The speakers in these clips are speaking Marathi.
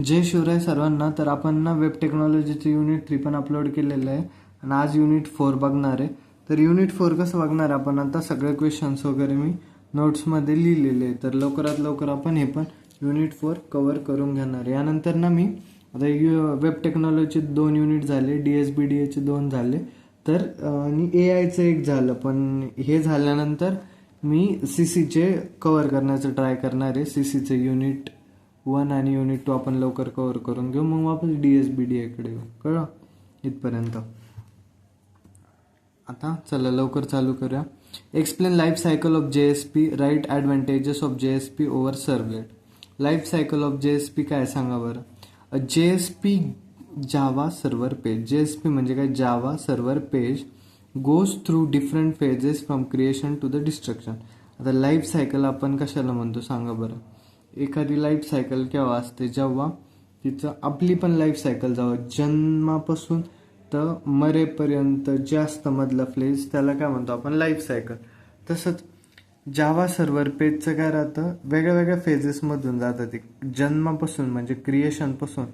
जय शिवराय सर्वांना. तर आपण ना वेब टेक्नॉलॉजीचं युनिट 3 पण अपलोड केलेलं आहे आणि आज युनिट 4 बघणार आहे. तर युनिट 4 कसं बघणार आहे आपण, आता सगळे क्वेश्चन्स वगैरे मी नोट्समध्ये लिहिलेले आहे. तर लवकरात लवकर आपण हे पण युनिट 4 कव्हर करून घेणार आहे. यानंतर ना मी आता वेब टेक्नॉलॉजीचे 2 युनिट झाले, DSBDAचे 2 झाले, तर आणि AIचं 1 झालं. पण हे झाल्यानंतर मी CCचे कव्हर करण्याचं ट्राय करणार आहे. CCचे युनिट 1 आणि युनिट 2 आपण लवकर कव्हर करून घेऊ, मग वापस DSBDA कडे येऊ. कळलं इथपर्यंत? आता चला लवकर चालू करूया. Explain life cycle of JSP, right advantages of JSP over servlet. Life cycle of JSP काय सांगा बरं. JSP Java server page. JSP म्हणजे काय, Java server page goes through different phases from creation to the destruction. आता लाईफ सायकल आपण कशाला म्हणतो सांगा बरं. एखादी लाईफ सायकल केव्हा असते, जेव्हा तिचं आपली पण लाईफ सायकल जेव्हा जन्मापासून तर मरेपर्यंत जास्त मधला फेज, त्याला काय म्हणतो आपण, लाईफ सायकल. तसंच जावा सर्व्हर पेजचं काय राहतं, वेगळ्या वेगळ्या फेजेसमधून जातं ते. जन्मापासून म्हणजे क्रिएशनपासून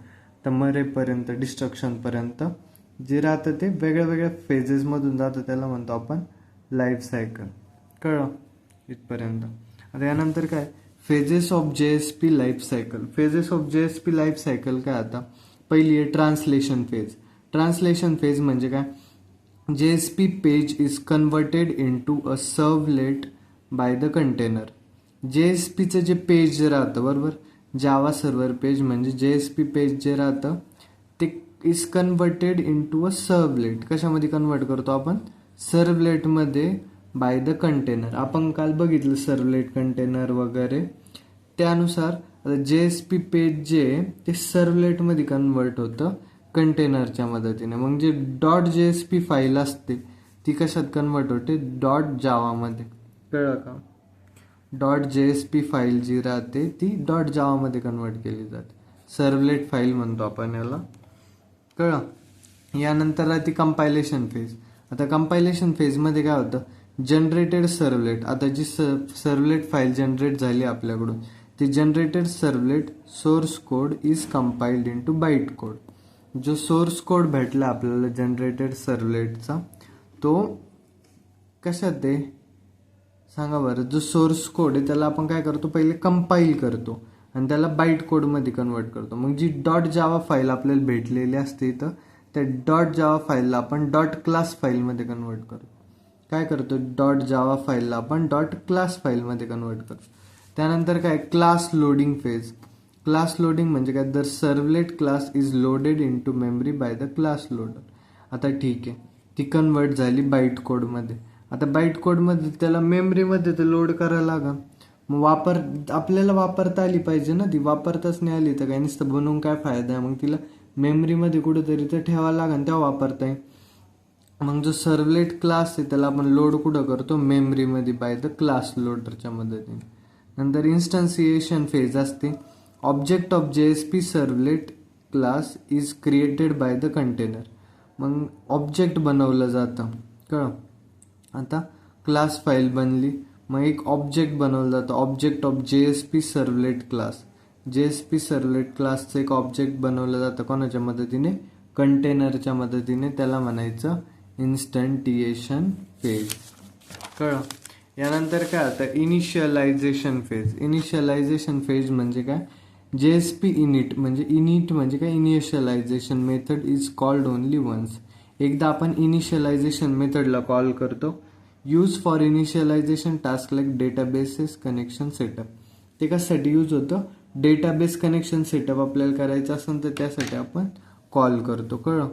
तर मरेपर्यंत, डिस्ट्रक्शनपर्यंत जे राहतं ते वेगळ्या वेगळ्या फेजेसमधून जातं, त्याला म्हणतो आपण लाईफ सायकल. कळलं इथपर्यंत? आता यानंतर काय, phases of JSP life cycle. Phases of JSP life cycle काय, आता पहिली आहे ट्रान्सलेशन फेज. ट्रान्सलेशन फेज म्हणजे काय, JSP page is converted into a servlet by the container. JSPचं जे पेज राहतं बरोबर, जावा सर्व्हर पेज म्हणजे JSP पेज जे राहतं ते is converted into a servlet. कशामध्ये कन्वर्ट करतो आपण, सर्व्हलेटमध्ये बाय द कंटेनर. आपण काल बघितलं सर्व्हलेट कंटेनर वगैरे, त्यानुसार JSP पेज जे ते सर्व्हलेटमध्ये कन्वर्ट होतं कंटेनरच्या मदतीने. मग जे .JSP फाईल असते ती कशात कन्वर्ट होते, .जावामध्ये. कळलं का? .JSP फाईल जी राहते ती .जावामध्ये कन्वर्ट केली जाते. सर्व्हलेट फाईल म्हणतो आपण याला. कळलं? यानंतर राहते कंपायलेशन फेज. आता कंपायलेशन फेजमध्ये काय होतं, जनरेटेड सर्व्हलेट. आता जी सर्व्हलेट फाईल जनरेट झाली आपल्याकडून, ती generated servlet source code is compiled into byte code. जो सोर्स कोड भेटला आपल्याला जनरेटेड सर्व्हलेटचा, तो कशात आहे सांगा बरं. जो सोर्स कोड आहे त्याला आपण काय करतो, पहिले कंपाईल करतो आणि त्याला बाईट कोडमध्ये कन्वर्ट करतो. मग जी .जावा फाईल आपल्याला भेटलेली असते तर त्या .जावा फाईलला आपण .क्लास फाईलमध्ये कन्वर्ट करतो. काय करतो, .जावा फाईलला आपण .क्लास फाईलमध्ये कन्वर्ट करतो. त्यानंतर काय, class loading phase. Class loading म्हणजे काय, the servlet class is loaded into memory by the class loader. आता ठीक आहे, ती कन्वर्ट झाली बाईट कोडमध्ये. आता बाईट कोडमध्ये त्याला मेमरीमध्ये तर लोड करायला लागेल. मग आपल्याला वापरता आली पाहिजे ना, ती वापरताच नाही आली तर काय नुसतं बनवून काय फायदा आहे. मग तिला मेमरीमध्ये कुठेतरी तर ठेवायला लागेल, तेव्हा वापरता येईल. मग जो सर्व्हलेट क्लास आहे त्याला आपण लोड कुठं करतो, मेमरीमध्ये बाय द क्लास लोडरच्या मदतीने. नंतर इन्स्टन्सिएशन फेज असते. Object of JSP servlet class is created by the container. मग ऑब्जेक्ट बनवलं जातं. कळलं? आता क्लास फाईल बनली, मग एक ऑब्जेक्ट बनवलं जातं, object of JSP servlet class. JSP servlet क्लासचं एक ऑब्जेक्ट बनवलं जातं कोणाच्या मदतीने, कंटेनरच्या मदतीने. त्याला म्हणायचं इन्स्टंटिएशन फेज. कळलं? यानंतर काय आता इनिशियलायझेशन फेज. इनिशियलायझेशन फेज म्हणजे काय, JSP इनिट म्हणजे काय, initialization method is called only once. एकदा आपण इनिशियलायझेशन मेथडला कॉल करतो. Use for initialization task like databases connection setup. ते कशासाठी यूज होतं, डेटाबेस कनेक्शन सेटअप आपल्याला करायचं असेल तर त्यासाठी आपण कॉल करतो. कळलं?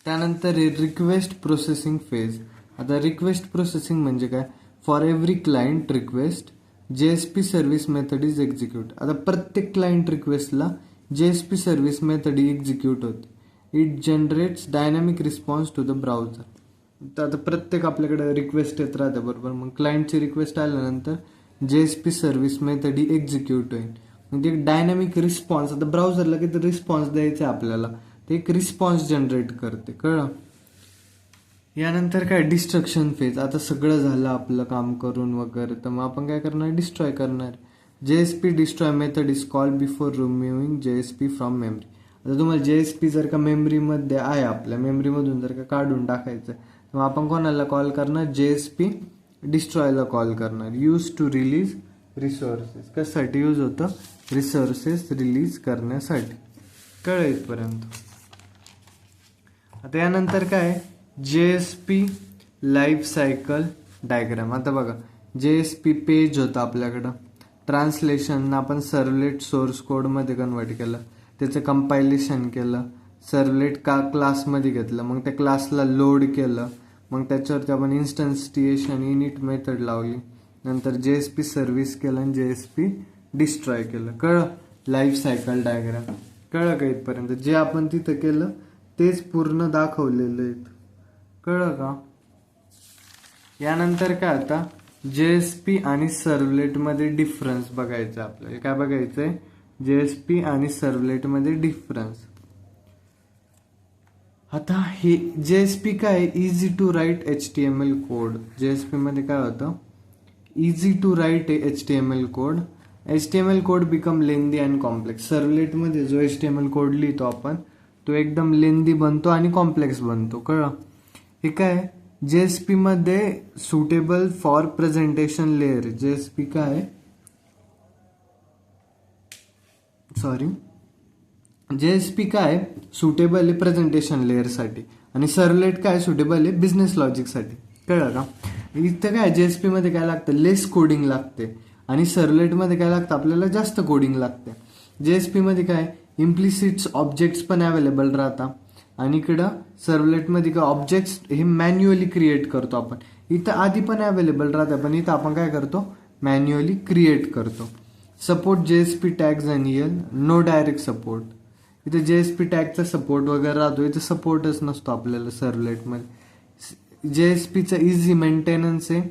त्यानंतर रिक्वेस्ट प्रोसेसिंग फेज. आता रिक्वेस्ट प्रोसेसिंग म्हणजे काय, for every client request JSP service method is execute. आता प्रत्येक क्लायंट रिक्वेस्टला JSP सर्व्हिस मेथड एक्झिक्यूट होते. It generates dynamic response to the browser. तर आता प्रत्येक आपल्याकडे रिक्वेस्ट येत राहते बरोबर, मग क्लायंटची रिक्वेस्ट आल्यानंतर JSP सर्व्हिस मेथड ही एक्झिक्यूट होईल. म्हणजे एक डायनॅमिक रिस्पॉन्स, आता ब्राउझरला किती रिस्पॉन्स द्यायचा आहे आपल्याला, ते एक रिस्पॉन्स जनरेट करते. कळलं? यानंतर काय, डिस्ट्रक्शन फेज. आता सगळं झालं आपलं काम करून वगैरे, तर मग आपण काय करणार, डिस्ट्रॉय करणार. JSP destroy method is called before removing JSP from memory. आता तुम्हाला JSP जर का मेमरीमध्ये आहे, आपल्या मेमरीमधून जर का काढून टाकायचं, तर आपण कोणाला कॉल करणार? JSP डिस्ट्रॉयला कॉल करणार. Use to release resources. कशासाठी यूज होतं? रिसोर्सेस रिलीज करण्यासाठी. कळलं इथपर्यंत? आता यानंतर काय? JSP life cycle diagram. आता बघा, JSP पेज होतं आपल्याकडं, ट्रान्सलेशन आपण सर्वलेट सोर्स कोडमध्ये कन्वर्ट केलं, त्याचं कंपायलेशन केलं, सर्वलेट क्लासमध्ये घेतलं, मग त्या क्लासला लोड केलं, मग त्याच्यावरती आपण इन्स्टन्टिएशन इनिट मेथड लावली, नंतर JSP सर्व्हिस केलं आणि JSP डिस्ट्रॉय केलं. कळलं? Life cycle diagram. कळलं का इथपर्यंत? जे आपण तिथं केलं तेच पूर्ण दाखवलेलं आहे. कळलं का? यानंतर काय? आता JSP आणि सर्वलेटमध्ये डिफरन्स बघायचा आपल्याला. काय बघायचंय? JSP आणि सर्वलेटमध्ये डिफरन्स. आता हे JSP काय? Easy to write HTML code. JSP मध्ये काय होतं? Easy to write HTML code. HTML code become lengthy and complex. सर्वलेटमध्ये जो HTML कोड लिहितो आपण, तो एकदम लेंदी बनतो आणि कॉम्प्लेक्स बनतो. कळलं? हे काय? JSP मध्ये suitable for presentation layer. JSP काय? JSP काय? सुटेबल आहे प्रेझेंटेशन लेअरसाठी, आणि सर्वलेट काय? सुटेबल आहे बिझनेस लॉजिकसाठी. कळलं का? इथं काय? JSP मध्ये काय लागतं? लेस कोडिंग लागते, आणि सर्वलेटमध्ये काय लागतं? आपल्याला जास्त कोडिंग लागते. JSP मध्ये काय? इम्प्लिसिट्स ऑब्जेक्ट्स पण अवेलेबल राहतात, आणि इकडं सर्वलेटमध्ये काय? ऑब्जेक्ट्स हे मॅन्युअली क्रिएट करतो आपण. इथं आधी पण अवेलेबल राहतात, पण इथं आपण काय करतो? मॅन्युअली क्रिएट करतो. सपोर्ट JSP टॅग्स आणि नो डायरेक्ट सपोर्ट. इथे JSP टॅगचा सपोर्ट वगैरे राहतो, इथं सपोर्टच नसतो आपल्याला सर्वलेटमध्ये. JSPचा इझी मेंटेनन्स आहे,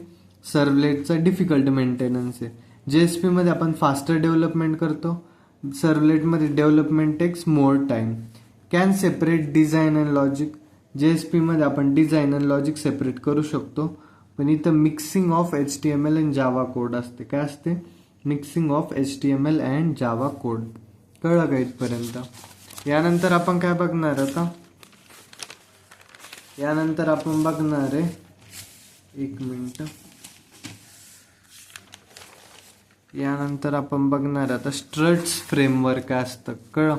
सर्वलेटचा डिफिकल्ट मेंटेनन्स आहे. JSP मध्ये आपण फास्टर डेव्हलपमेंट करतो, सर्वलेटमध्ये development takes more time. Can separate design and logic. JSP मध्ये आपण डिझाईन अँड लॉजिक सेपरेट करू शकतो, पण इथं mixing of HTML and Java code असते. काय असते? Mixing of HTML and Java code. कळलं का इथपर्यंत? यानंतर आपण काय बघणार आता? यानंतर आपण बघणार आहे, एक मिनिट, यानंतर आपण बघणार आता स्ट्रट्स फ्रेमवर्क काय असतं. कळलं?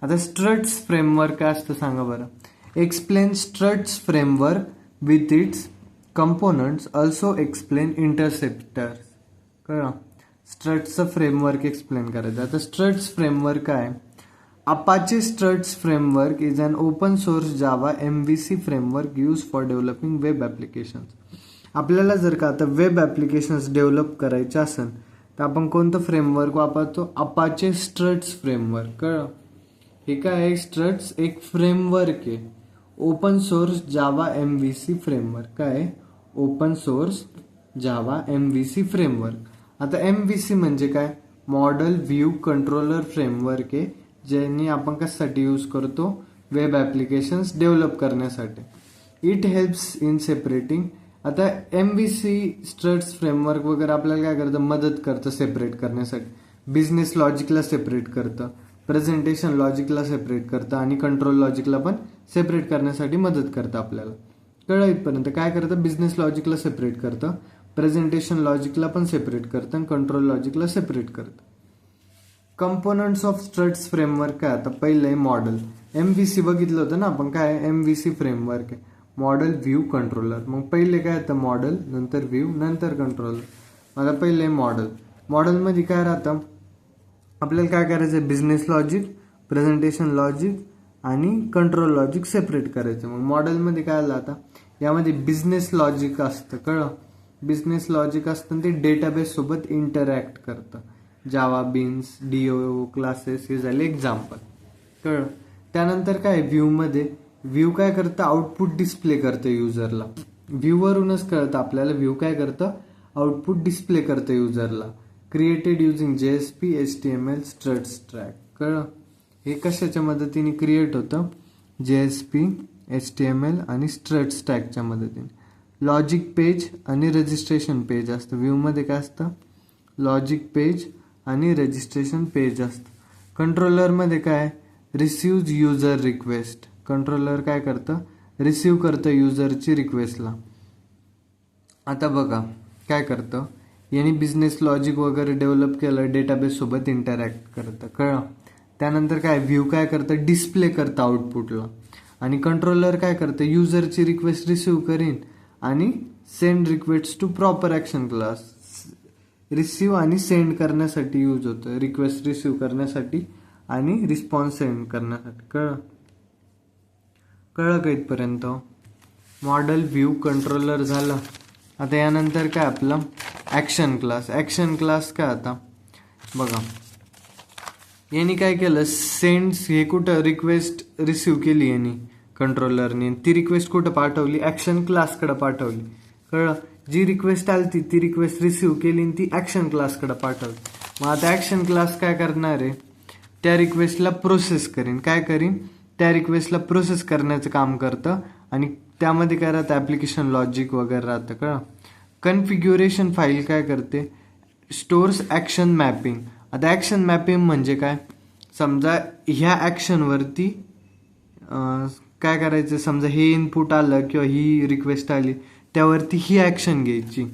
आता स्ट्रट्स फ्रेमवर्क काय असतं सांगा बरं. Explain Struts framework with its components, also explain interceptors. कळलं? स्ट्रट्सचं फ्रेमवर्क एक्सप्लेन करायचं. आता स्ट्रट्स फ्रेमवर्क काय? Apache Struts framework is an open source Java MVC framework use for developing web applications. आपल्याला जर का आता वेब ॲप्लिकेशन्स डेव्हलप करायचे असेल, तर आपण कोणतं फ्रेमवर्क वापरतो? Apache Struts framework. कळलं? हे काय आहे? स्ट्रट्स एक फ्रेमवर्क आहे, open source Java MVC framework. काय? Open source Java MVC framework. आता MVC म्हणजे काय? मॉडेल व्ह्यू कंट्रोलर फ्रेमवर्क आहे, ज्यांनी आपण कशासाठी यूज करतो? वेब ॲप्लिकेशन्स डेव्हलप करण्यासाठी. It helps in separating. आता MVC स्ट्रट्स फ्रेमवर्क वगैरे आपल्याला काय करतं? मदत करतं सेपरेट करण्यासाठी. बिझनेस लॉजिकला सेपरेट करतं, प्रेझेंटेशन लॉजिकला सेपरेट करतं, आणि कंट्रोल लॉजिकला पण सेपरेट करण्यासाठी मदत करतं आपल्याला. कळलं इथपर्यंत? काय करतं? बिझनेस लॉजिकला सेपरेट करतं, प्रेझेंटेशन लॉजिकला पण सेपरेट करतं, आणि कंट्रोल लॉजिकला सेपरेट करतं. कंपोनंट्स ऑफ स्ट्रट्स फ्रेमवर्क काय? आता पहिलं आहे मॉडेल. MVC बघितलं होतं ना आपण. काय? MVC फ्रेमवर्क आहे, मॉडेल व्ह्यू कंट्रोलर. मग पहिले काय येतं? मॉडेल, नंतर व्ह्यू, नंतर कंट्रोलर. आता पहिले आहे मॉडेल. मॉडेलमध्ये काय राहतं? आपल्याला काय करायचं आहे? बिझनेस लॉजिक, प्रेझेंटेशन लॉजिक आणि कंट्रोल लॉजिक सेपरेट करायचं. मग मॉडेलमध्ये काय आलं आता? यामध्ये बिझनेस लॉजिक असतं. कळलं? बिझनेस लॉजिक असतं ते डेटाबेस सोबत इंटरॅक्ट करतं. जावा बीन्स, DO क्लासेस हे झाले एक्झाम्पल. कळलं? त्यानंतर काय? व्ह्यूमध्ये व्ह्यू काय करतं? आउटपुट डिस्प्ले करतं युजरला. व्ह्यूवरूनच कळतं आपल्याला व्ह्यू काय करतं? आउटपुट डिस्प्ले करतं युजरला. Created using JSP HTML struts track. कळलं? हे कशाच्या मदतीने क्रिएट होतं? JSP HTML आणि स्ट्रट्स ट्रॅकच्या मदतीने. लॉजिक पेज आणि रजिस्ट्रेशन पेज असतं. व्ह्यूमध्ये काय असतं? लॉजिक पेज आणि रजिस्ट्रेशन पेज असतं. कंट्रोलरमध्ये काय, रिसिव्ह युजर रिक्वेस्ट. कंट्रोलर काय करतं, रिसिव्ह करतं युजरची रिक्वेस्टला. आता बघा काय करतं, यांनी बिझनेस लॉजिक वगैरे डेव्हलप केलं, डेटाबेस सोबत इंटरॅक्ट करतं, कळलं. त्यानंतर काय, व्ह्यू काय करतं, डिस्प्ले करतं आउटपुटला. आणि कंट्रोलर काय करतं, युजरची रिक्वेस्ट रिसिव्ह करीन आणि send request to proper action class. Receive आणि सेंड करण्यासाठी यूज होतं, रिक्वेस्ट रिसिव्ह करण्यासाठी आणि रिस्पॉन्स सेंड करण्यासाठी. कळलं का इथपर्यंत. मॉडेल, व्ह्यू, कंट्रोलर झालं. आता यानंतर काय आपलं ॲक्शन क्लास. ॲक्शन क्लास काय, आता बघा यांनी काय केलं, सेंड्स हे कुठं रिक्वेस्ट रिसिव्ह केली यांनी कंट्रोलरने, ती रिक्वेस्ट कुठं पाठवली, ॲक्शन क्लासकडे पाठवली. कळलं, जी रिक्वेस्ट आली ती रिक्वेस्ट रिसिव्ह केली आणि ती ॲक्शन क्लासकडे पाठवली. मग आता ॲक्शन क्लास काय करणार आहे, त्या रिक्वेस्टला प्रोसेस करीन. काय करीन, त्या रिक्वेस्टला प्रोसेस करण्याचं काम करतं आणि त्यामध्ये काय राहतं, ॲप्लिकेशन लॉजिक वगैरे राहतं. कळलं. कन्फिग्युरेशन फाईल काय करते, स्टोर्स ॲक्शन मॅपिंग. आता ॲक्शन मॅपिंग म्हणजे काय, समजा ह्या ॲक्शनवरती काय करायचं, समजा हे इनपुट आलं किंवा ही रिक्वेस्ट आली, त्यावरती ही ॲक्शन घ्यायची.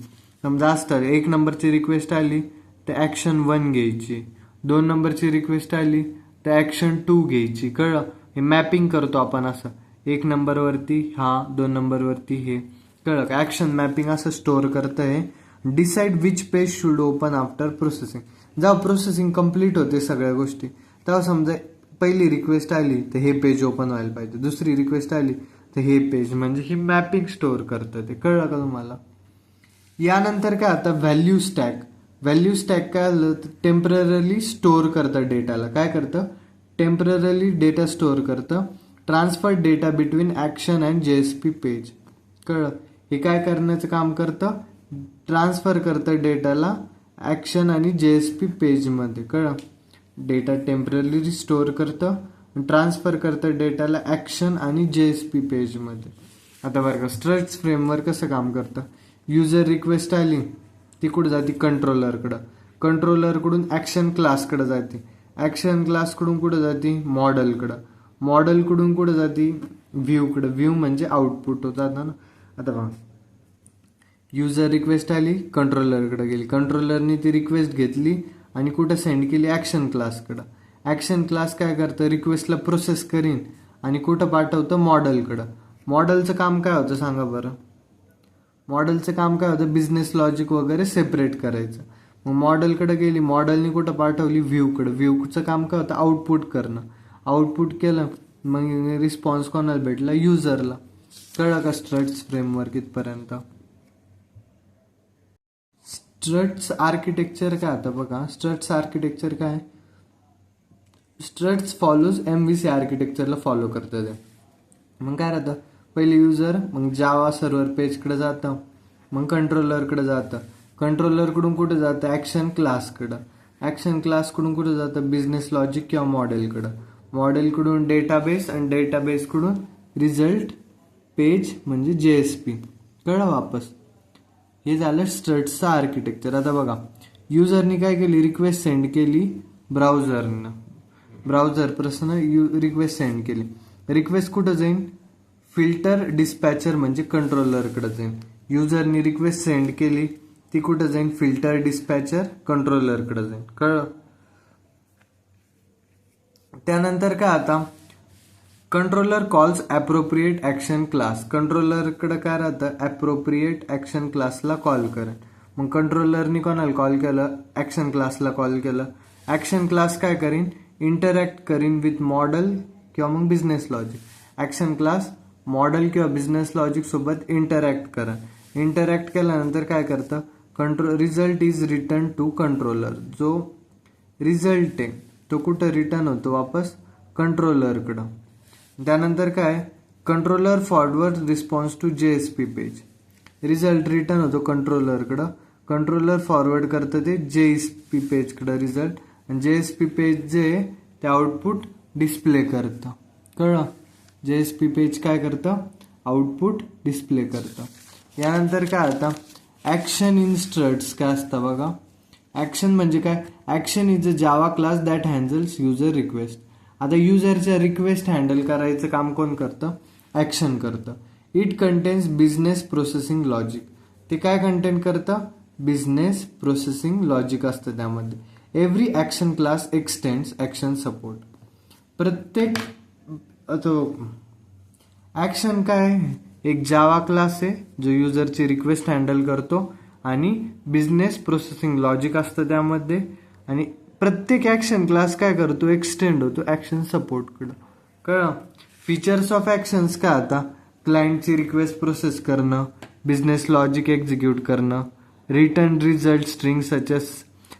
समजा असतं 1 नंबरची रिक्वेस्ट आली तर ॲक्शन 1 घ्यायची, 2 नंबरची रिक्वेस्ट आली तर ॲक्शन 2 घ्यायची. कळलं, हे मॅपिंग करतो आपण असं, 1 नंबरवरती हा, 2 नंबरवरती हे. कळलं का, ॲक्शन मॅपिंग असं स्टोअर करतं हे. Decide which page should open after processing. जेव्हा प्रोसेसिंग कम्प्लीट होते सगळ्या गोष्टी, तेव्हा समजा पहिली रिक्वेस्ट आली तर हे पेज ओपन व्हायला पाहिजे, दुसरी रिक्वेस्ट आली तर हे पेज, म्हणजे ही मॅपिंग स्टोअर करतं ते. कळलं का तुम्हाला. यानंतर काय, आता व्हॅल्यू स्टॅक. व्हॅल्यू स्टॅक काय आलं तर टेम्पररी स्टोअर करतं डेटाला. काय करतं, टेम्पररी डेटा स्टोअर करतं. Transfer data between action and JSP page. कळलं, हे काय करण्याचं काम करतं, ट्रान्सफर करतं डेटाला ॲक्शन आणि JSP पेजमध्ये. कळलं, डेटा टेम्पररी स्टोअर करतं, ट्रान्सफर करतं डेटाला ॲक्शन आणि JSP पेजमध्ये. आता बरं का, स्ट्रक्स फ्रेमवर्क कसं काम करतं, युजर रिक्वेस्ट आली ती कुठं जाते, कंट्रोलरकडं. कंट्रोलरकडून ॲक्शन क्लासकडं जाते, ॲक्शन क्लासकडून कुठं जाते, मॉडेलकडं. मॉडेलकडून कुठं जाते, व्ह्यूकडं. व्ह्यू म्हणजे आउटपुट होता ना. आता बघा, युजर रिक्वेस्ट आली, कंट्रोलरकडे गेली, कंट्रोलरने ती रिक्वेस्ट घेतली आणि कुठं सेंड केली, ॲक्शन क्लासकडं. ॲक्शन क्लास काय करतं, रिक्वेस्टला प्रोसेस करीन आणि कुठं पाठवतं, मॉडेलकडं. मॉडेलचं काम काय होतं सांगा बरं. मॉडेलचं काम काय होतं, बिझनेस लॉजिक वगैरे सेपरेट करायचं. मग मॉडेलकडे गेली, मॉडेलनी कुठं पाठवली, व्ह्यूकडं. व्ह्यूचं काम काय होतं, आउटपुट करणं. आउटपुट केलं मग रिस्पॉन्स कोणाला भेटला, युजरला. कळलं का स्ट्रट्स फ्रेमवर्क इथपर्यंत. स्ट्रट्स आर्किटेक्चर काय, आता बघा स्ट्रट्स आर्किटेक्चर काय, स्ट्रट्स फॉलोज MVC आर्किटेक्चरला फॉलो करतं ते. मग काय राहतं, पहिले युजर, मग जावा सर्व्हर पेजकडे जातं, मग कंट्रोलरकडे जातं, कंट्रोलरकडून कुठे जातं, ॲक्शन क्लासकडं, ॲक्शन क्लासकडून कुठे जातं, बिझनेस लॉजिक किंवा मॉडेलकडं, मॉडेलकडून डेटाबेस आणि डेटाबेसकडून रिझल्ट पेज म्हणजे JSP. कळलं वापस. हे झालं स्ट्रट्सचं आर्किटेक्चर. आता बघा, युजरनी काय केली, रिक्वेस्ट सेंड केली ब्राउझरनं, ब्राउझर प्रश्न रिक्वेस्ट सेंड केली. रिक्वेस्ट कुठं जाईन, फिल्टर डिस्पॅचर म्हणजे कंट्रोलरकडे जाईन. युजरनी रिक्वेस्ट सेंड केली ती कुठं जाईन, फिल्टर डिस्पॅचर कंट्रोलरकडे जाईन. कळलं. त्यानंतर काय, आता controller calls appropriate action class. कंट्रोलरकडे काय राहतं, ॲप्रोप्रिएट ॲक्शन क्लासला कॉल करेन. मग कंट्रोलरनी कोणाला कॉल केलं, ॲक्शन क्लासला कॉल केलं. ॲक्शन क्लास काय करीन, इंटरॅक्ट करीन विथ मॉडेल किंवा मग business logic. Action class model किंवा बिझनेस लॉजिक सोबत इंटरॅक्ट करा. इंटरॅक्ट केल्यानंतर काय करतं, result is return to controller. जो रिझल्ट आहे तो कुठं रिटर्न होतो, वापस कंट्रोलरकडं. त्यानंतर काय, controller forward response to JSP page. Result return होतो कंट्रोलरकडं, कंट्रोलर फॉरवर्ड करतं ते JSP पेजकडं रिझल्ट, आणि JSP पेज जे ते आउटपुट डिस्प्ले करतं. कळलं, JSP पेज काय करतं, आउटपुट डिस्प्ले करतं. यानंतर काय, आता ॲक्शन इन स्ट्रट्स काय असतं बघा. ऍक्शन म्हणजे काय? Action is a Java class that handles user request. आता युजरच्या रिक्वेस्ट हँडल करायचं काम कोण करतं? ऍक्शन करतं. It contains business processing logic. ते काय कंटेन करतं? बिझनेस प्रोसेसिंग लॉजिक असतं त्यामध्ये. Every action class x tends action support. प्रत्येक ऍक्शन काय? एक जावा क्लास आहे जो युजरची रिक्वेस्ट हँडल करतो आणि बिझनेस प्रोसेसिंग लॉजिक असतं त्यामध्ये. आणि प्रत्येक ऍक्शन क्लास काय करतो? एक्सटेंड होतो ऍक्शन सपोर्टकडं. कळलं? फीचर्स ऑफ ऍक्शन्स काय? आता क्लायंटची रिक्वेस्ट प्रोसेस करणं, बिझनेस लॉजिक एक्झिक्यूट करणं, रिटर्न रिझल्ट स्ट्रिंग सच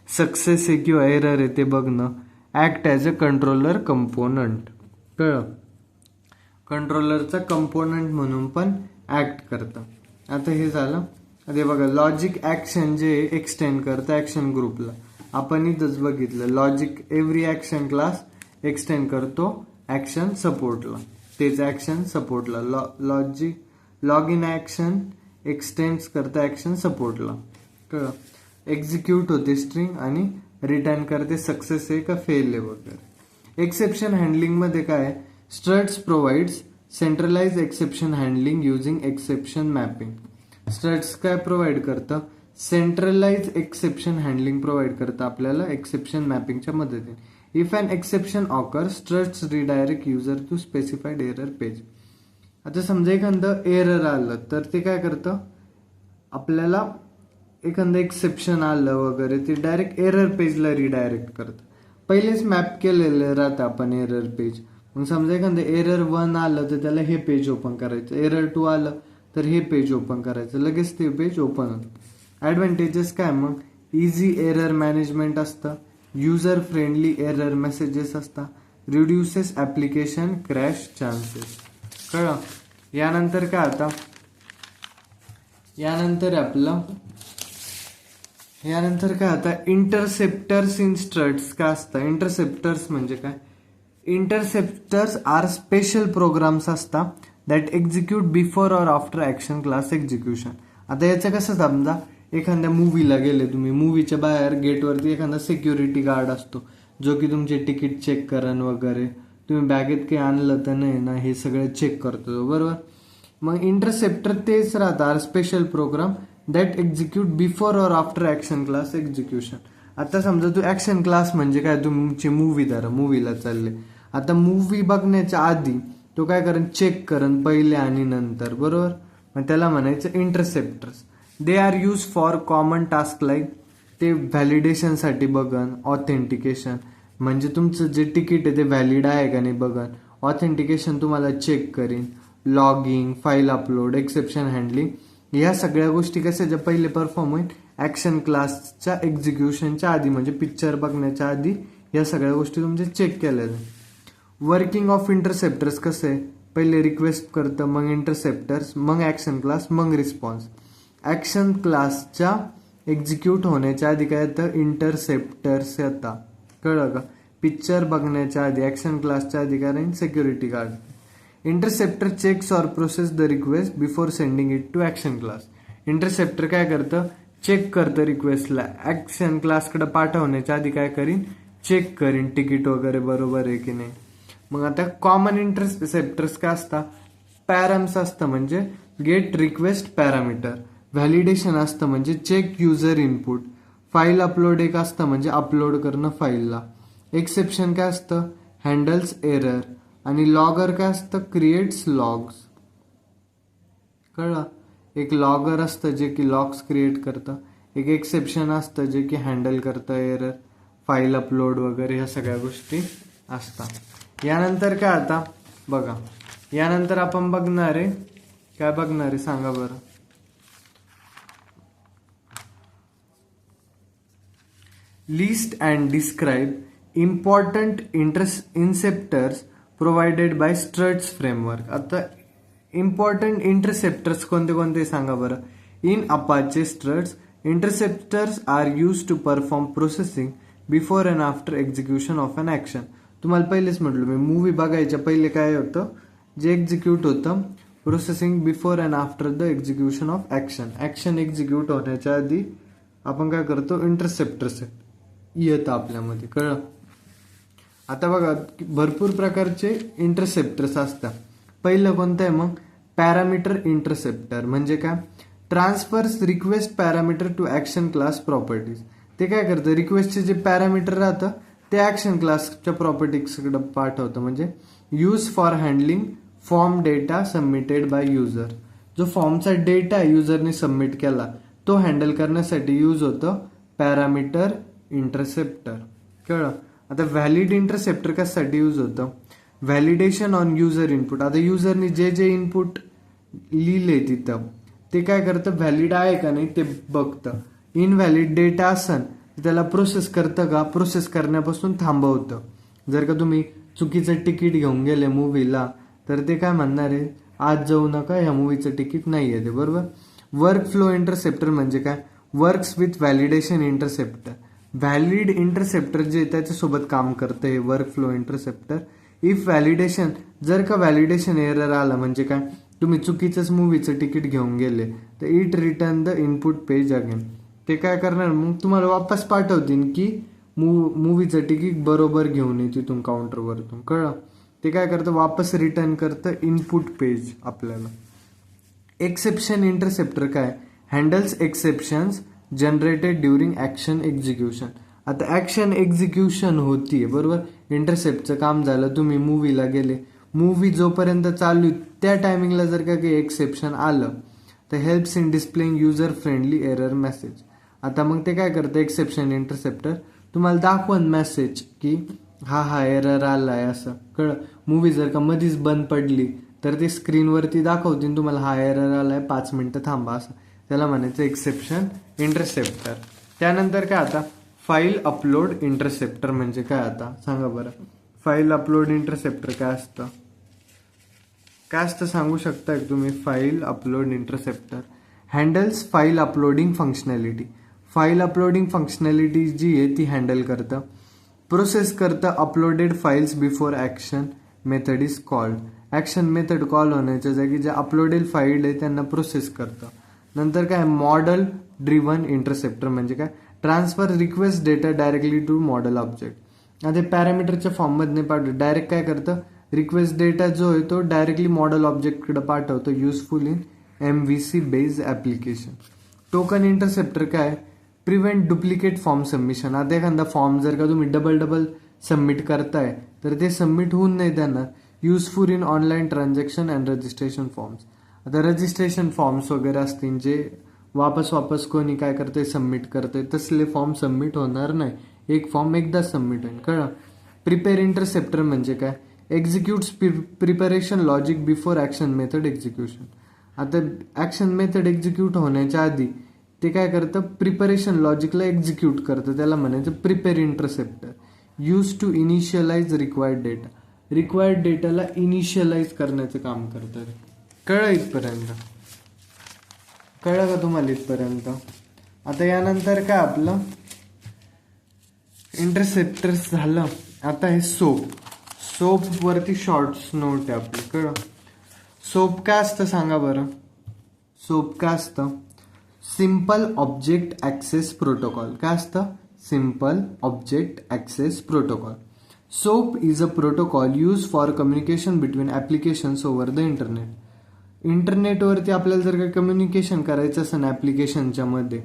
सक्सेस आहे किंवा एरर आहे ते बघणं, ऍक्ट ॲज अ कंट्रोलर कंपोनंट. कळलं? कंट्रोलरचा कंपोनंट म्हणून पण ऍक्ट करतं. आता हे झालं. आता बघा लॉजिक ऍक्शन जे एक्सटेंड करतं ऍक्शन ग्रुपला. आपण इथंच बघितलं logic every action class extend करतो ऍक्शन सपोर्टला. तेच ऍक्शन सपोर्टला. Logic log in action extend करतं ऍक्शन सपोर्टला. कळलं? एक्झिक्यूट होते स्ट्रिंग आणि रिटर्न करते सक्सेस आहे का फेल आहे वगैरे. एक्सेप्शन हँडलिंग मध्ये काय? Struts provides centralize exception handling using exception mapping. Struts काय प्रोव्हाइड करतं? सेंट्रलाइज एक्सेप्शन हँडलिंग प्रोव्हाइड करतं आपल्याला एक्सेप्शन मॅपिंगच्या मदतीने. If an exception occur Struts redirect user to specified error page. आता समजा एखादं एरर आलं तर ते काय करतं? आपल्याला एखादं एक्सेप्शन आलं वगैरे ते डायरेक्ट एरर पेजला रिडायरेक्ट करतं. पहिलेच मॅप केलेलं राहतं आपण एरर पेज. मग समजा एखादं एरर 1 आलं तर त्याला हे पेज ओपन करायचं, एरर 2 आलं तर हे पेज ओपन करायचं, लगेच ते पेज ओपन होतं. ॲडव्हान्टेजेस काय? मग इझी एरर मॅनेजमेंट असतं, युजर फ्रेंडली एरर मेसेजेस असतात, रिड्युसेस ॲप्लिकेशन क्रॅश चान्सेस. कळलं? यानंतर काय? आता यानंतर काय? आता इंटरसेप्टर्स इन स्ट्रट्स काय असतं? इंटरसेप्टर्स म्हणजे काय? इंटरसेप्टर्स आर स्पेशल प्रोग्राम्स असतात that execute before or after action class execution. आता याचं कसं? समजा एखाद्या मूवीला गेले तुम्ही, मूवीच्या बाहेर गेटवरती एखादा सिक्युरिटी गार्ड असतो जो की तुमचे तिकीट चेक करन वगैरे, तुम्ही बॅगेत काही आणलं तर नाही ना हे सगळं चेक करतो, बरोबर. मग इंटरसेप्टर तेच राहतं, are special program that execute before or after action class execution. आता समजा तू ऍक्शन क्लास म्हणजे काय? तुमची मूवी धरा, मूवीला चालले. आता मूवी बघण्याच्या आधी तो काय करेन? चेक करेन पहिले आणि नंतर, बरोबर. मग त्याला म्हणायचं interceptors. They are use for common task like ते व्हॅलिडेशनसाठी बघन, ऑथेंटिकेशन म्हणजे तुमचं जे तिकीट आहे ते व्हॅलिड आहे का नाही बघन, ऑथेंटिकेशन तुम्हाला चेक करीन, logging, file upload, exception handling, या सगळ्या गोष्टी कशाच्या पहिले परफॉर्म होईल? ऍक्शन क्लासच्या एक्झिक्युशनच्या आधी, म्हणजे पिक्चर बघण्याच्या आधी या सगळ्या गोष्टी तुमच्या चेक केल्या जाईल. वर्किंग ऑफ इंटरसेप्टर्स कसं आहे? पहिले रिक्वेस्ट करतं, मग इंटरसेप्टर्स, मग ऍक्शन क्लास, मग रिस्पॉन्स. ऍक्शन क्लासच्या एक्झिक्यूट होण्याच्या आधी काय येतं? इंटरसेप्टर्स येतात. कळलं का? पिक्चर बघण्याच्या आधी ऍक्शन क्लासच्या आधी काय राहील? Security guard. Interceptor checks or process the request before sending it to action class. Interceptor काय करतं? चेक करतं रिक्वेस्टला, ऍक्शन क्लासकडे पाठवण्याच्या आधी काय करीन? चेक करीन तिकीट वगैरे बरोबर आहे की नाही. मग आता कॉमन इंटरसेप्टर्स काय असतात? पॅरम्स असतं म्हणजे गेट रिक्वेस्ट पॅरामीटर, व्हॅलिडेशन असतं म्हणजे check user input, file upload एक असतं म्हणजे अपलोड करणं फाईलला, एक्सेप्शन काय असतं? हँडल्स एरर, आणि लॉगर काय असतं? Creates logs. कळलं? एक लॉगर असतं जे की लॉग्स क्रिएट करतं, एक एक्सेप्शन असतं जे की हँडल करतं एरर, फाईल अपलोड वगैरे ह्या सगळ्या गोष्टी असतात. यानंतर काय? आता बघा, यानंतर आपण बघणार आहे काय? बघणार आहे सांगा बरं. List and describe important interceptors provided by Struts framework. आता इम्पॉर्टंट इंटरसेप्टर्स कोणते कोणते सांगा बरं. In Apache Struts interceptors are use to perform processing before and after execution of an action. तुम्हाला पहिलेच म्हटलं मी, मूवी बघायच्या पहिले काय होतं? जे एक्झिक्यूट होतं processing before and after the execution of action. Action execute होण्याच्या आधी आपण काय करतो, इंटरसेप्टर येतं आपल्यामध्ये. कळलं. आता बघा भरपूर प्रकारचे इंटरसेप्टर्स असतात. पहिलं कोणतं आहे मग, पॅरामीटर इंटरसेप्टर. म्हणजे काय, transfers request parameter to action class properties. ते काय करतं, रिक्वेस्टचे जे पॅरामीटर राहतं ते ऍक्शन क्लासच्या प्रॉपर्टीजकडे पाठवतं. म्हणजे use for handling form data submitted by user. जो फॉर्मचा डेटा युजरने सबमिट केला तो हँडल करण्यासाठी यूज होतं पॅरामीटर इंटरसेप्टर. कळलं. आता व्हॅलिड इंटरसेप्टर कशासाठी यूज होतं, व्हॅलिडेशन ऑन युजर इनपुट. आता युजरने जे जे इनपुट लिहिले तिथं ते काय करतं, व्हॅलिड आहे का नाही ते बघतं. इनव्हॅलिड डेटा असन त्याला प्रोसेस करतं का, प्रोसेस करण्यापासून थांबवतं. जर का तुम्ही चुकीचं तिकीट घेऊन गेले मूवीला तर ते काय म्हणणार आहे, आज जाऊ नका, ह्या मूवीचं तिकीट नाही आहे ते. बरोबर. वर्क फ्लो इंटरसेप्टर म्हणजे काय, works with validation interceptor. Valid interceptor जे त्याच्यासोबत काम करतं हे work flow interceptor. If validation, जर का व्हॅलिडेशन एरर आला म्हणजे काय, तुम्ही चुकीचंच मूवीचं तिकीट घेऊन गेले तर it return the input page again. ते काय करणार, मग तुम्हाला वापस पाठवतील की मूवीचं तिकीट बरोबर घेऊन ये तिथून काउंटरवरतून. कळलं. ते काय करतं, वापस रिटर्न करतं इनपुट पेज आपल्याला. एक्सेप्शन इंटरसेप्टर काय, handles exceptions generated during action execution. आता ऍक्शन एक्झिक्युशन होतीये बरोबर, इंटरसेप्टचं काम झालं, तुम्ही मूवीला गेले, मूवी जोपर्यंत चालू त्या टायमिंगला जर का काही एक्सेप्शन आलं तर helps in displaying user friendly error message. आता मग ते काय करतं, एक्सेप्शन इंटरसेप्टर तुम्हाला दाखवून मेसेज की हा एरर आलाय असं. कळलं. मूवी जर का मधीच बंद पडली तर ते स्क्रीनवरती दाखवतील तुम्हाला हा एरर आलाय, 5 मिनिटं थांबा असं. त्याला म्हणायचं एक्सेप्शन इंटरसेप्टर. त्यानंतर काय, आता फाईल अपलोड इंटरसेप्टर म्हणजे काय, आता सांगा बरं. फाईल अपलोड इंटरसेप्टर काय असतं, काय असतं सांगू शकता तुम्ही. File upload interceptor handles file uploading functionality. File uploading functionality जी आहे ती हँडल करतं. प्रोसेस करतं uploaded files before action method is called. Action method call होण्याच्या जागी जे अपलोडेड फाईल आहे त्यांना प्रोसेस करतं. नंतर काय, मॉडेल ड्रिव्हन इंटरसेप्टर म्हणजे काय, transfer request data directly to model object. आता पॅरामीटरच्या फॉर्ममध्ये पाठवतो, डायरेक्ट काय करतं, रिक्वेस्ट डेटा जो आहे तो डायरेक्टली मॉडेल ऑब्जेक्टकडे पाठवतो. Useful in MVC based application. Token interceptor काय, प्रिव्हेंट डुप्लिकेट फॉर्म सबमिशन. आता एखादा फॉर्म जर का तुम्ही डबल सबमिट करताय तर ते सबमिट होऊन नाही देणार. Useful in online transaction and registration forms. आता रजिस्ट्रेशन फॉर्म्स वगैरे असतील जे वापस कोणी काय करतंय सबमिट करतंय तसले फॉर्म सबमिट होणार नाही, एक फॉर्म एकदाच सबमिट होईल. कळलं. प्रिपेअर इंटरसेप्टर म्हणजे काय, executes preparation logic before action method execution. आता ऍक्शन मेथड एक्झिक्यूट होण्याच्या आधी ते काय करतं, प्रिपरेशन लॉजिकला एक्झिक्यूट करतं. त्याला म्हणायचं prepare interceptor. Use to initialize required data. Required डेटाला इनिशियलाइज करण्याचं काम करतं. कळलं इथपर्यंत, कळलं का तुम्हाला इथपर्यंत. आता यानंतर काय आपलं इंटरसेप्टर्स झालं. आता हे सोप वरती शॉर्ट्स नोट आहे आपली. कळलं. सोप काय असतं सांगा बरं. सोप काय असतं, सिंपल ऑब्जेक्ट ऍक्सेस प्रोटोकॉल. काय असतं, simple object access protocol. SOAP is a protocol used for communication between applications over the internet. इंटरनेटवरती आपल्याला जर का कम्युनिकेशन करायचं असेल ऍप्लिकेशनच्या मध्ये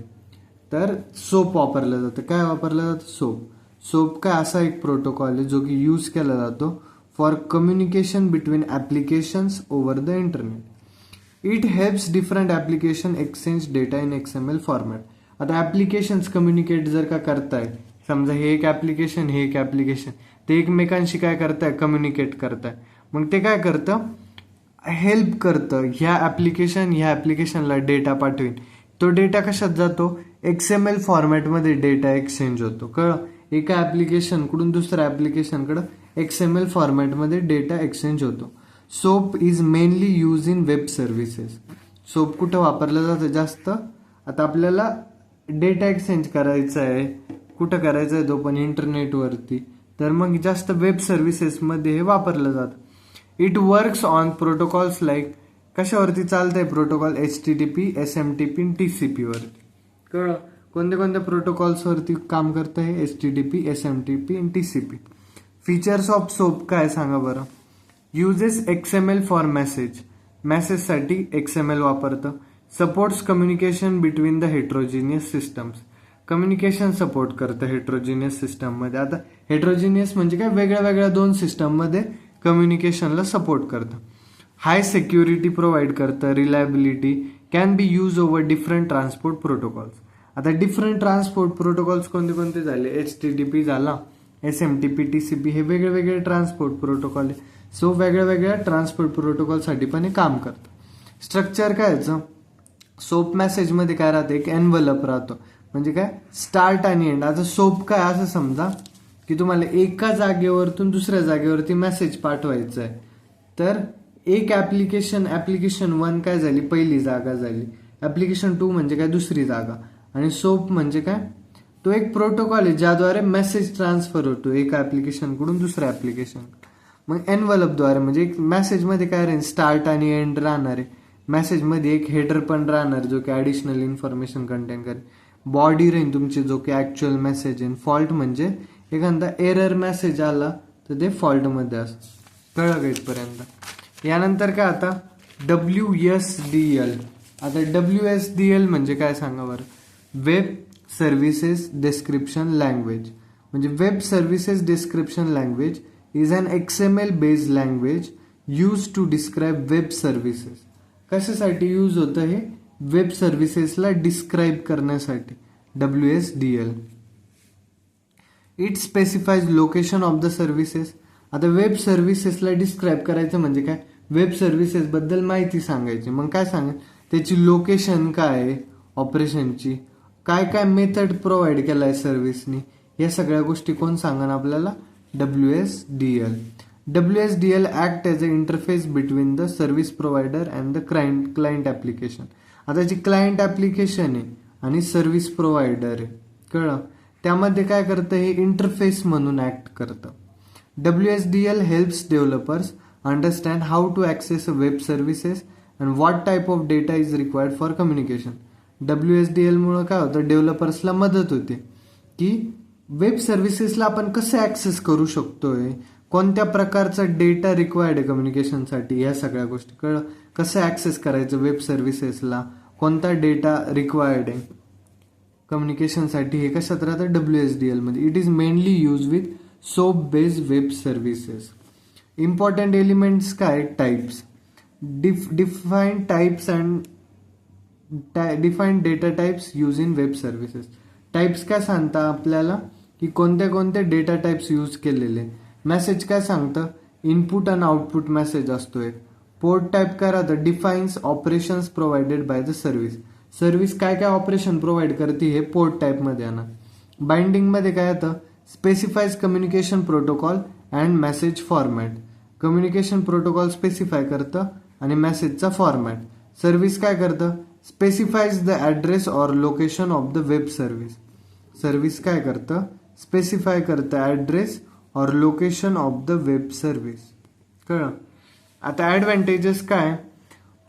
तर SOAP वापरलं जातं. काय वापरलं जातं, SOAP काय असा एक प्रोटोकॉल आहे जो की यूज केला जातो for communication between applications over the internet. It helps different application exchange data in XML format. आता ऍप्लिकेशन्स कम्युनिकेट जर का करताय, समजा हे एक ऍप्लिकेशन हे एक ऍप्लिकेशन, ते एकमेकांशी काय करताय, कम्युनिकेट करताय. मग ते काय करतं, हेल्प करतं ह्या ऍप्लिकेशनला डेटा पाठवीन. तो डेटा कशात जातो, XML फॉर्मॅटमध्ये डेटा एक्सचेंज होतो. कळलं. एका ऍप्लिकेशनकडून दुसऱ्या ऍप्लिकेशनकडे XML फॉर्मॅटमध्ये डेटा एक्सचेंज होतो. SOAP is mainly use in web services. SOAP कुठं वापरलं जातं जास्त, आता आपल्याला डेटा एक्सचेंज करायचा आहे, कुठं करायचं आहे तो पण इंटरनेटवरती, तर मग जास्त वेब सर्व्हिसेसमध्ये हे वापरलं जातं. It works on protocols like, कशावरती चालतंय प्रोटोकॉल, HTTP, SMTP, TCP वरती. कळलं. कोणत्या कोणत्या प्रोटोकॉल्सवरती काम करतं हे HTTP, SMTP आणि TCP. फीचर्स ऑफ सोप काय सांगा बरं. युजेस XML फॉर मेसेजसाठी XML वापरतं. Supports communication between the heterogeneous systems. Communication support करतं हेट्रोजिनियस सिस्टममध्ये. आता हेट्रोजिनियस म्हणजे काय, वेगळ्या वेगळ्या दोन सिस्टममध्ये कम्युनिकेशनला सपोर्ट करतं. हाय सिक्युरिटी प्रोव्हाइड करतं. Reliability can be use over different transport protocols. आता डिफरंट ट्रान्सपोर्ट प्रोटोकॉल्स कोणते कोणते झाले, HTTP झाला, SMTP, TCP हे वेगळे वेगळे ट्रान्सपोर्ट प्रोटोकॉल आहे. सो वेगळ्या वेगळ्या ट्रान्सपोर्ट प्रोटोकॉलसाठी पण हे काम करतं. स्ट्रक्चर काय याचं, सोप मेसेजमध्ये काय राहतं, एक एनव्हलप राहतो, म्हणजे काय स्टार्ट आणि एंड. आता सोप काय, असं समजा की तुम्हाला एका जागेवरतून दुसऱ्या जागेवरती मेसेज पाठवायचा आहे, तर एक ऍप्लिकेशन 1 काय झाली, पहिली जागा झाली. ऍप्लिकेशन 2 म्हणजे काय, दुसरी जागा. आणि सोप म्हणजे काय, तो एक प्रोटोकॉल आहे ज्याद्वारे मेसेज ट्रान्सफर होतो एका ऍप्लिकेशन कडून दुसऱ्या ऍप्लिकेशन. मग एनव्हलपद्वारे म्हणजे एक मेसेजमध्ये काय राहील, स्टार्ट आणि एंड राहणार आहे. मेसेजमध्ये एक हेडर पण राहणार जो की ऍडिशनल इन्फॉर्मेशन कंटेन करेल. बॉडी राहील तुमची जो की ऍक्च्युअल मेसेज आहे. फॉल्ट म्हणजे एखादा एरर मेसेज आला तर ते फॉल्टमध्ये असतं. कळलं का इथपर्यंत. यानंतर काय आता WSDL. आता WSDL म्हणजे काय सांगा बरं. Web services description language. म्हणजे web services description language is an XML based language use to describe web services. कशासाठी यूज होतं हे, वेब सर्व्हिसेसला डिस्क्राईब करण्यासाठी. WSDL. It specifies location of the services. आता वेब सर्व्हिसेसला डिस्क्राईब करायचं म्हणजे काय, वेब सर्व्हिसेस बद्दल माहिती सांगायची. मग काय सांगायचं, त्याची लोकेशन काय आहे ऑपरेशनची, काय काय मेथड प्रोव्हाइड केलाय सर्व्हिसनी, या सगळ्या गोष्टी कोण सांगणार आपल्याला, WSDL. WSDL act as a interface between the service provider and the client application. आता जी क्लायंट ऍप्लिकेशन आहे आणि सर्व्हिस प्रोव्हायडर आहे, कळलं, त्यामध्ये काय करतं, हे इंटरफेस म्हणून ऍक्ट करतं. WSDL helps developers understand how to access a web services and what type of data is required for communication. WSDL मुळे काय होतं, डेव्हलपर्सला मदत होते की वेब सर्व्हिसेसला आपण कसं ऍक्सेस करू शकतोय, कोणत्या प्रकारचा डेटा रिक्वायर्ड आहे कम्युनिकेशनसाठी, या सगळ्या गोष्टी कळलं. कसं ऍक्सेस करायचं वेब सर्व्हिसेसला, कोणता डेटा रिक्वायर्ड आहे कम्युनिकेशनसाठी, हे कशात राहतं, WSDL मध्ये. It is mainly use with SOAP based web services. Important elements काय, types, define types and define data types use in web services. Types काय सांगता आपल्याला की कोणत्या कोणत्या डेटा टाइप्स यूज केलेले. मेसेज काय सांगतं, इनपुट आणि आउटपुट मेसेज असतो एक. पोर्ट टाइप काय राहतं, defines operations provided by the service. Service काय काय ऑपरेशन प्रोव्हाइड करते हे पोर्ट टाइप मध्ये आणा. बाइंडिंग मध्ये काय येतं, specifies communication protocol and message format. Communication protocol specify करतं आणि मेसेजचा फॉर्मॅट. सर्व्हिस काय करतं, specifies the address or location of the web service. Service काय करतं, स्पेसिफाय करतं address or location of the web service. कळलं. आता ऍडव्हान्टेजेस काय,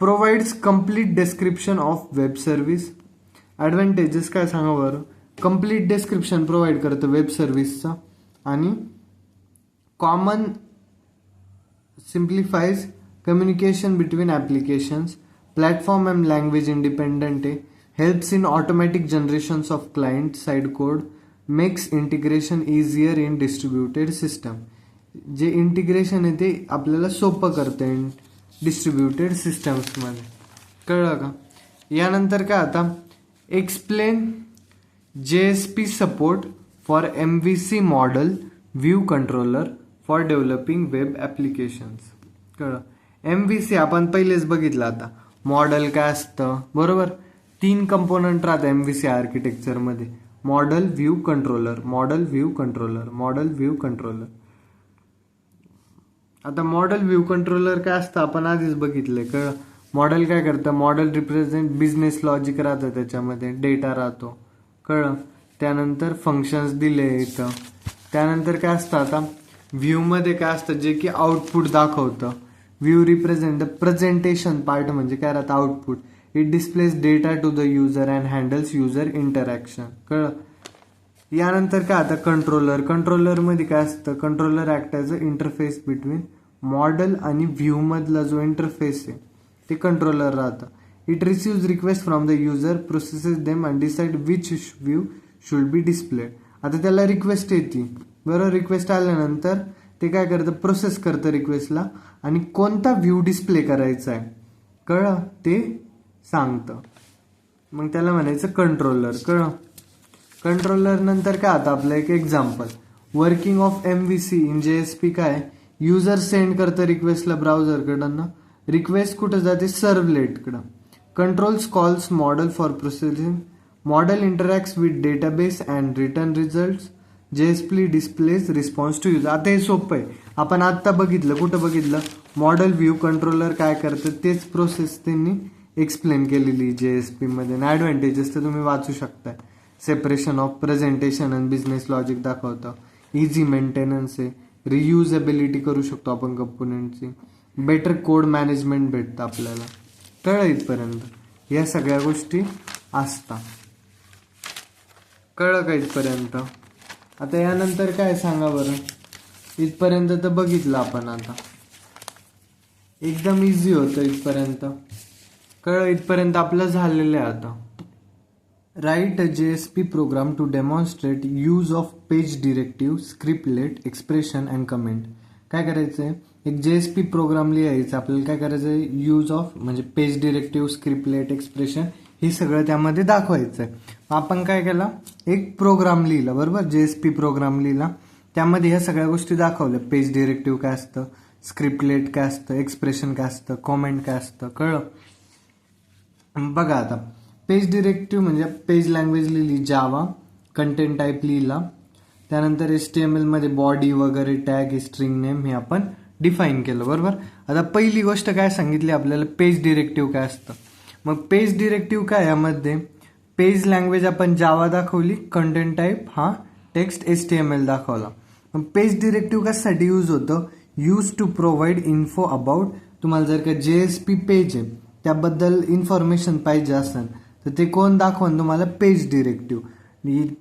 provides complete description of web service. Advantages काय सांगा बरं, कम्प्लीट डिस्क्रिप्शन प्रोव्हाइड करतं वेब सर्व्हिसचा आणि common simplifies communication between applications. Platform and language independent आहे. Helps in automatic generations of client side code. Makes integration easier in distributed system. जे इंटिग्रेशन आहे ते आपल्याला सोपं करतं डिस्ट्रीब्युटेड सिस्टम्समध्ये. कळलं का. यानंतर काय आता, explain JSP support for MVC model view controller for developing web applications. कळलं. MVC आपण पहिलेच बघितलं. आता मॉडेल काय असतं, बरोबर, 3 कंपोनंट राहतात MVC आर्किटेक्चरमध्ये, model, view, controller, model, view, controller, model, view, controller. आता मॉडेल व्ह्यू कंट्रोलर काय असतं आपण आधीच बघितलंय. कळलं. मॉडेल काय करतं, मॉडेल रिप्रेझेंट बिझनेस लॉजिक राहतं, त्याच्यामध्ये डेटा राहतो. कळलं. त्यानंतर फंक्शन्स दिले इथं. त्यानंतर काय असतं, आता व्ह्यू मध्ये काय असतं, जे की आउटपुट दाखवतं. View represent the presentation part, म्हणजे काय राहतं, output. It displays data to the user and handles user interaction. कळलं. यानंतर काय आता कंट्रोलर मध्ये काय असतं, controller act as a interface between model आणि व्ह्यू मधला जो इंटरफेस आहे ते कंट्रोलर राहतं. It receive request from the user, processes them and decide which view should be displayed. आता त्याला रिक्वेस्ट येते बरोबर, रिक्वेस्ट आल्यानंतर ते काय करतं, प्रोसेस करतं रिक्वेस्टला आणि कोणता व्ह्यू डिस्प्ले करायचा आहे कळलं ते सांगतं. मग त्याला म्हणायचं कंट्रोलर. कळलं. कंट्रोलर नंतर काय आता आपलं एक example, working of MVC in JSP काय, युजर सेंड करतं रिक्वेस्टला ब्राउझरकडनं, रिक्वेस्ट कुठं जाते, सर्व्हलेटकडं. Controls calls model for processing, model interacts with database and return result, JSP displays response to user. आता हे सोपं आहे, आपण आत्ता बघितलं, कुठं बघितलं, मॉडेल व्ह्यू कंट्रोलर काय करतं तेच प्रोसेस त्यांनी एक्सप्लेन केलेली JSP मध्ये. ॲडव्हान्टेजेस तर तुम्ही वाचू शकता. सेपरेशन ऑफ प्रेझेंटेशन आणि बिझनेस लॉजिक दाखवतं, इझी मेंटेनन्स आहे, रियुजेबिलिटी करू शकतो आपण कंपोनेंटची, बेटर कोड मॅनेजमेंट भेटतं आपल्याला. कळलं इथपर्यंत या सगळ्या गोष्टी असतात. कळलं का इथपर्यंत. आता यानंतर काय सांगा बरं, इथपर्यंत तर बघितलं आपण, आता एकदम इझी होतं इथपर्यंत. कळलं इथपर्यंत आपलं झालेलं आहे. आता write a JSP program to demonstrate use of page directive, scriptlet, expression and comment. काय करायचंय, एक JSP प्रोग्राम लिहायचं आपल्याला. काय करायचंय, यूज ऑफ म्हणजे पेज डिरेक्टिव्ह, स्क्रिप्टलेट, एक्सप्रेशन हे सगळं त्यामध्ये दाखवायचंय. आपण काय केलं, एक प्रोग्राम लिहिला बरोबर, JSP प्रोग्राम लिहिला, त्यामध्ये ह्या सगळ्या गोष्टी दाखवल्या. पेज डिरेक्टिव्ह काय असतं, स्क्रिप्टलेट काय असतं, एक्सप्रेशन काय असतं, कॉमेंट काय असतं. कळलं. बघा आता पेज डिरेक्टिव्ह म्हणजे पेज लँग्वेज लिहिली, जावा, कंटेंट टाईप लिहिला, त्यानंतर HTML मध्ये बॉडी वगैरे टॅग, स्ट्रिंग नेम हे आपण डिफाईन केलं बरोबर. आता पहिली गोष्ट काय सांगितली आपल्याला, पेज डिरेक्टिव्ह काय असतं. मग पेज डिरेक्टिव्ह काय, यामध्ये पेज लँग्वेज आपण जावा दाखवली, कंटेंट टाईप हा टेक्स्ट HTML दाखवला. मग पेज डिरेक्टिव्ह कशासाठी यूज होतं, use to provide info about, तुम्हाला जर का JSP पेज आहे त्याबद्दल इन्फॉर्मेशन पाहिजे असेल तर ते कोण दाखवून तुम्हाला, पेज डिरेक्टिव्ह.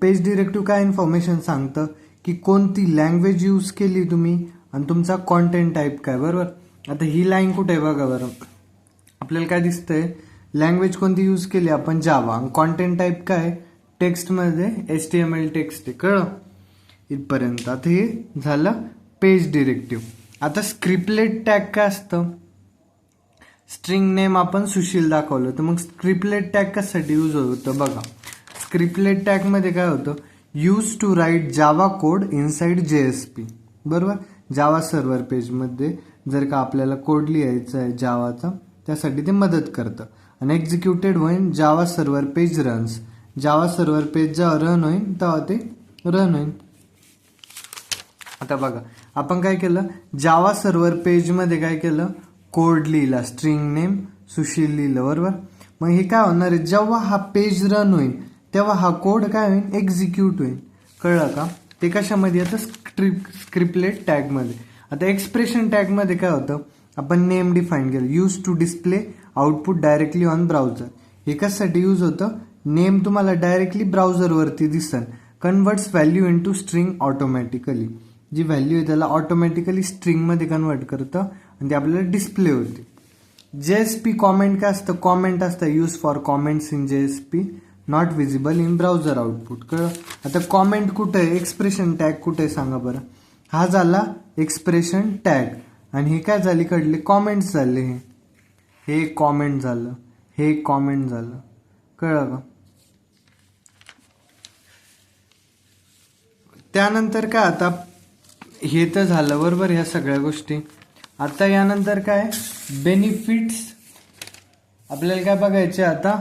पेज डिरेक्टिव्ह काय इन्फॉर्मेशन सांगतं की कोणती लँग्वेज यूज केली तुम्ही आणि तुमचा कॉन्टेंट टाईप काय बरोबर. आता ही लाईन कुठे आहे बघा बरं, आपल्याला काय दिसतंय, लँग्वेज कोणती यूज केली आपण, जावा, कॉन्टेंट टाईप काय, टेक्स्टमध्ये HTML टेक्स्ट आहे. कळलं इथपर्यंत. आता हे झालं पेज डिरेक्टिव्ह. आता स्क्रिप्टलेट टॅग काय असतं, स्ट्रिंग नेम आपण सुशील दाखवलं, तर मग स्क्रिप्टलेट टॅग कशासाठी यूज होतं बघा. स्क्रिप्टलेट टॅग मध्ये काय होतं, use to write Java code inside JSP बरोबर. जावा सर्व्हर पेजमध्ये जर का आपल्याला कोड लिहायचा आहे जावाचा, त्यासाठी ते मदत करतं. आणि एक्झिक्युटेड होईन जावा सर्व्हर पेज रन्स, जावा सर्व्हर पेज जेव्हा रन होईल तेव्हा ते रन होईल. आता बघा आपण काय केलं, जावा सर्व्हर पेजमध्ये काय केलं, कोड लिहिला, स्ट्रिंग नेम सुशील लिहिलं बरोबर. मग हे काय होणार आहे, जेव्हा हा पेज रन होईल तेव्हा हा कोड काय होईल, एक्झिक्यूट होईल. कळलं का. ते कशामध्ये येतं, स्क्रिप्टलेट टॅगमध्ये. आता एक्सप्रेशन टॅगमध्ये काय होतं, आपण नेम डिफाईन केलं, use to display output directly on browser. हे कशासाठी यूज होतं, नेम तुम्हाला डायरेक्टली ब्राउझरवरती दिसन, converts value into string automatically. जी व्हॅल्यू आहे त्याला ऑटोमॅटिकली स्ट्रिंगमध्ये कन्वर्ट करतं आणि ते आपल्याला डिस्प्ले होते. JSP कॉमेंट काय असतं, कॉमेंट असतं use for comments in JSP not visible in browser output. कळलं. आता कॉमेंट कुठे आहे, एक्सप्रेशन टॅग कुठे आहे सांगा बरं. हा झाला एक्सप्रेशन टॅग आणि हे काय झाले, कडले कॉमेंट्स झाले, हे कॉमेंट झालं, हे कॉमेंट झालं. कळलं का. त्यानंतर काय, आता हे तर झालं बरोबर ह्या सगळ्या गोष्टी. आता यानंतर काय, बेनिफिट्स आपल्याला काय बघायचे. आता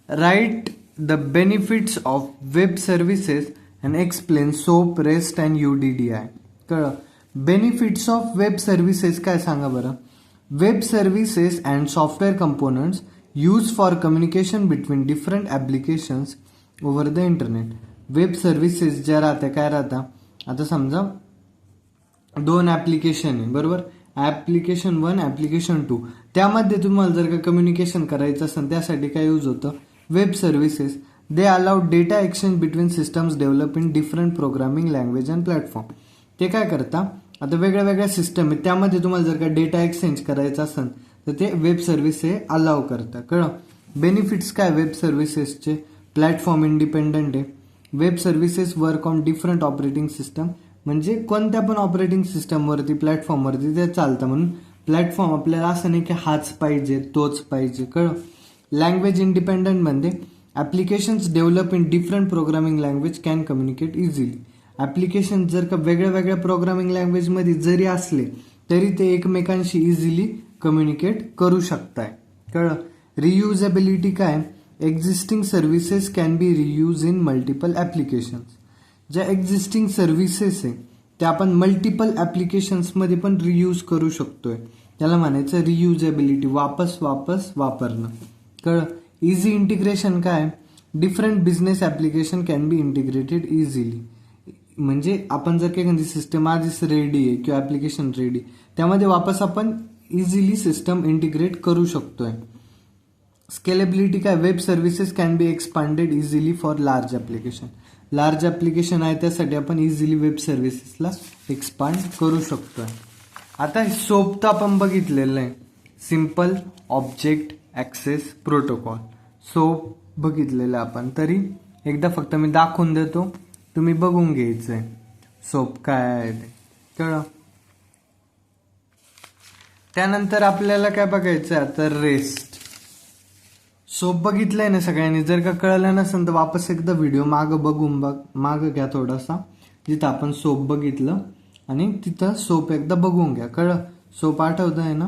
write the benefits of web services and explain soap, rest and UDDI. कळलं. बेनिफिट्स ऑफ वेब सर्व्हिसेस काय सांगा बरं. Web services and software components use for communication between different applications over the internet. Web services ज्या राहत्या काय राहता, आता समजा दोन ॲप्लिकेशन आहे बरोबर, ॲप्लिकेशन 1, ॲप्लिकेशन 2. त्यामध्ये तुम्हाला जर का कम्युनिकेशन करायचं असेल त्यासाठी काय यूज होतं, web services. They allow data exchange between systems develop in different programming language and platform. ते काय करता, आता वेगळ्या वेगळ्या सिस्टम आहेत त्यामध्ये तुम्हाला जर का डेटा एक्सचेंज करायचा असेल तर ते वेब सर्व्हिस हे अलाव करतं. कळलं. बेनिफिट्स काय वेब सर्व्हिसेसचे, प्लॅटफॉर्म इंडिपेंडंट आहे. Web services work on different operating system, म्हणजे कोणत्या पण ऑपरेटिंग सिस्टमवरती, प्लॅटफॉर्मवरती ते चालतं. म्हणून प्लॅटफॉर्म आपल्याला असं नाही की हाच पाहिजे तोच पाहिजे. कळलं. लँग्वेज इंडिपेंडंट म्हणजे applications develop in different programming language can communicate easily. Application जर का वेगळ्या वेगळ्या प्रोग्रामिंग लँग्वेजमध्ये जरी असले तरी ते एकमेकांशी इझिली कम्युनिकेट करू शकताय. कळलं. रियुजेबिलिटी काय, existing services can be reuse in multiple applications. ज्या एक्झिस्टिंग सर्व्हिसेस आहे त्या आपण मल्टिपल ॲप्लिकेशन्समध्ये पण रियूज करू शकतोय. त्याला म्हणायचं रियुजेबिलिटी, वापस वापरणं. कळलं. इझी इंटिग्रेशन काय, different business application can be integrated easily. म्हणजे आपण जर काही एखादी सिस्टम आधीच रेडी आहे किंवा ॲप्लिकेशन रेडी, त्यामध्ये वापस आपण इझिली सिस्टम इंटिग्रेट करू शकतोय. स्केलेबिलिटी काय, web services can be expanded easily for large application. Large application आहे त्यासाठी आपण इझिली वेब सर्व्हिसेसला एक्सपांड करू शकतोय. आता सोप तर आपण बघितलेलं आहे, simple object access protocol. Soap बघितलेलं आपण, तरी एकदा फक्त मी दाखवून देतो, तुम्ही बघून घ्यायचंय सोप काय आहे ते. कळलं. त्यानंतर आपल्याला काय बघायचं आहे आता, रेस्ट. सोप बघितलंय ना सगळ्यांनी, जर का कळलं नसेल तर वापस एकदा व्हिडिओ मागं घ्या थोडासा, जिथं आपण सोप बघितलं आणि तिथं सोप एकदा बघून घ्या. कळलं. सोप आठवत आहे ना.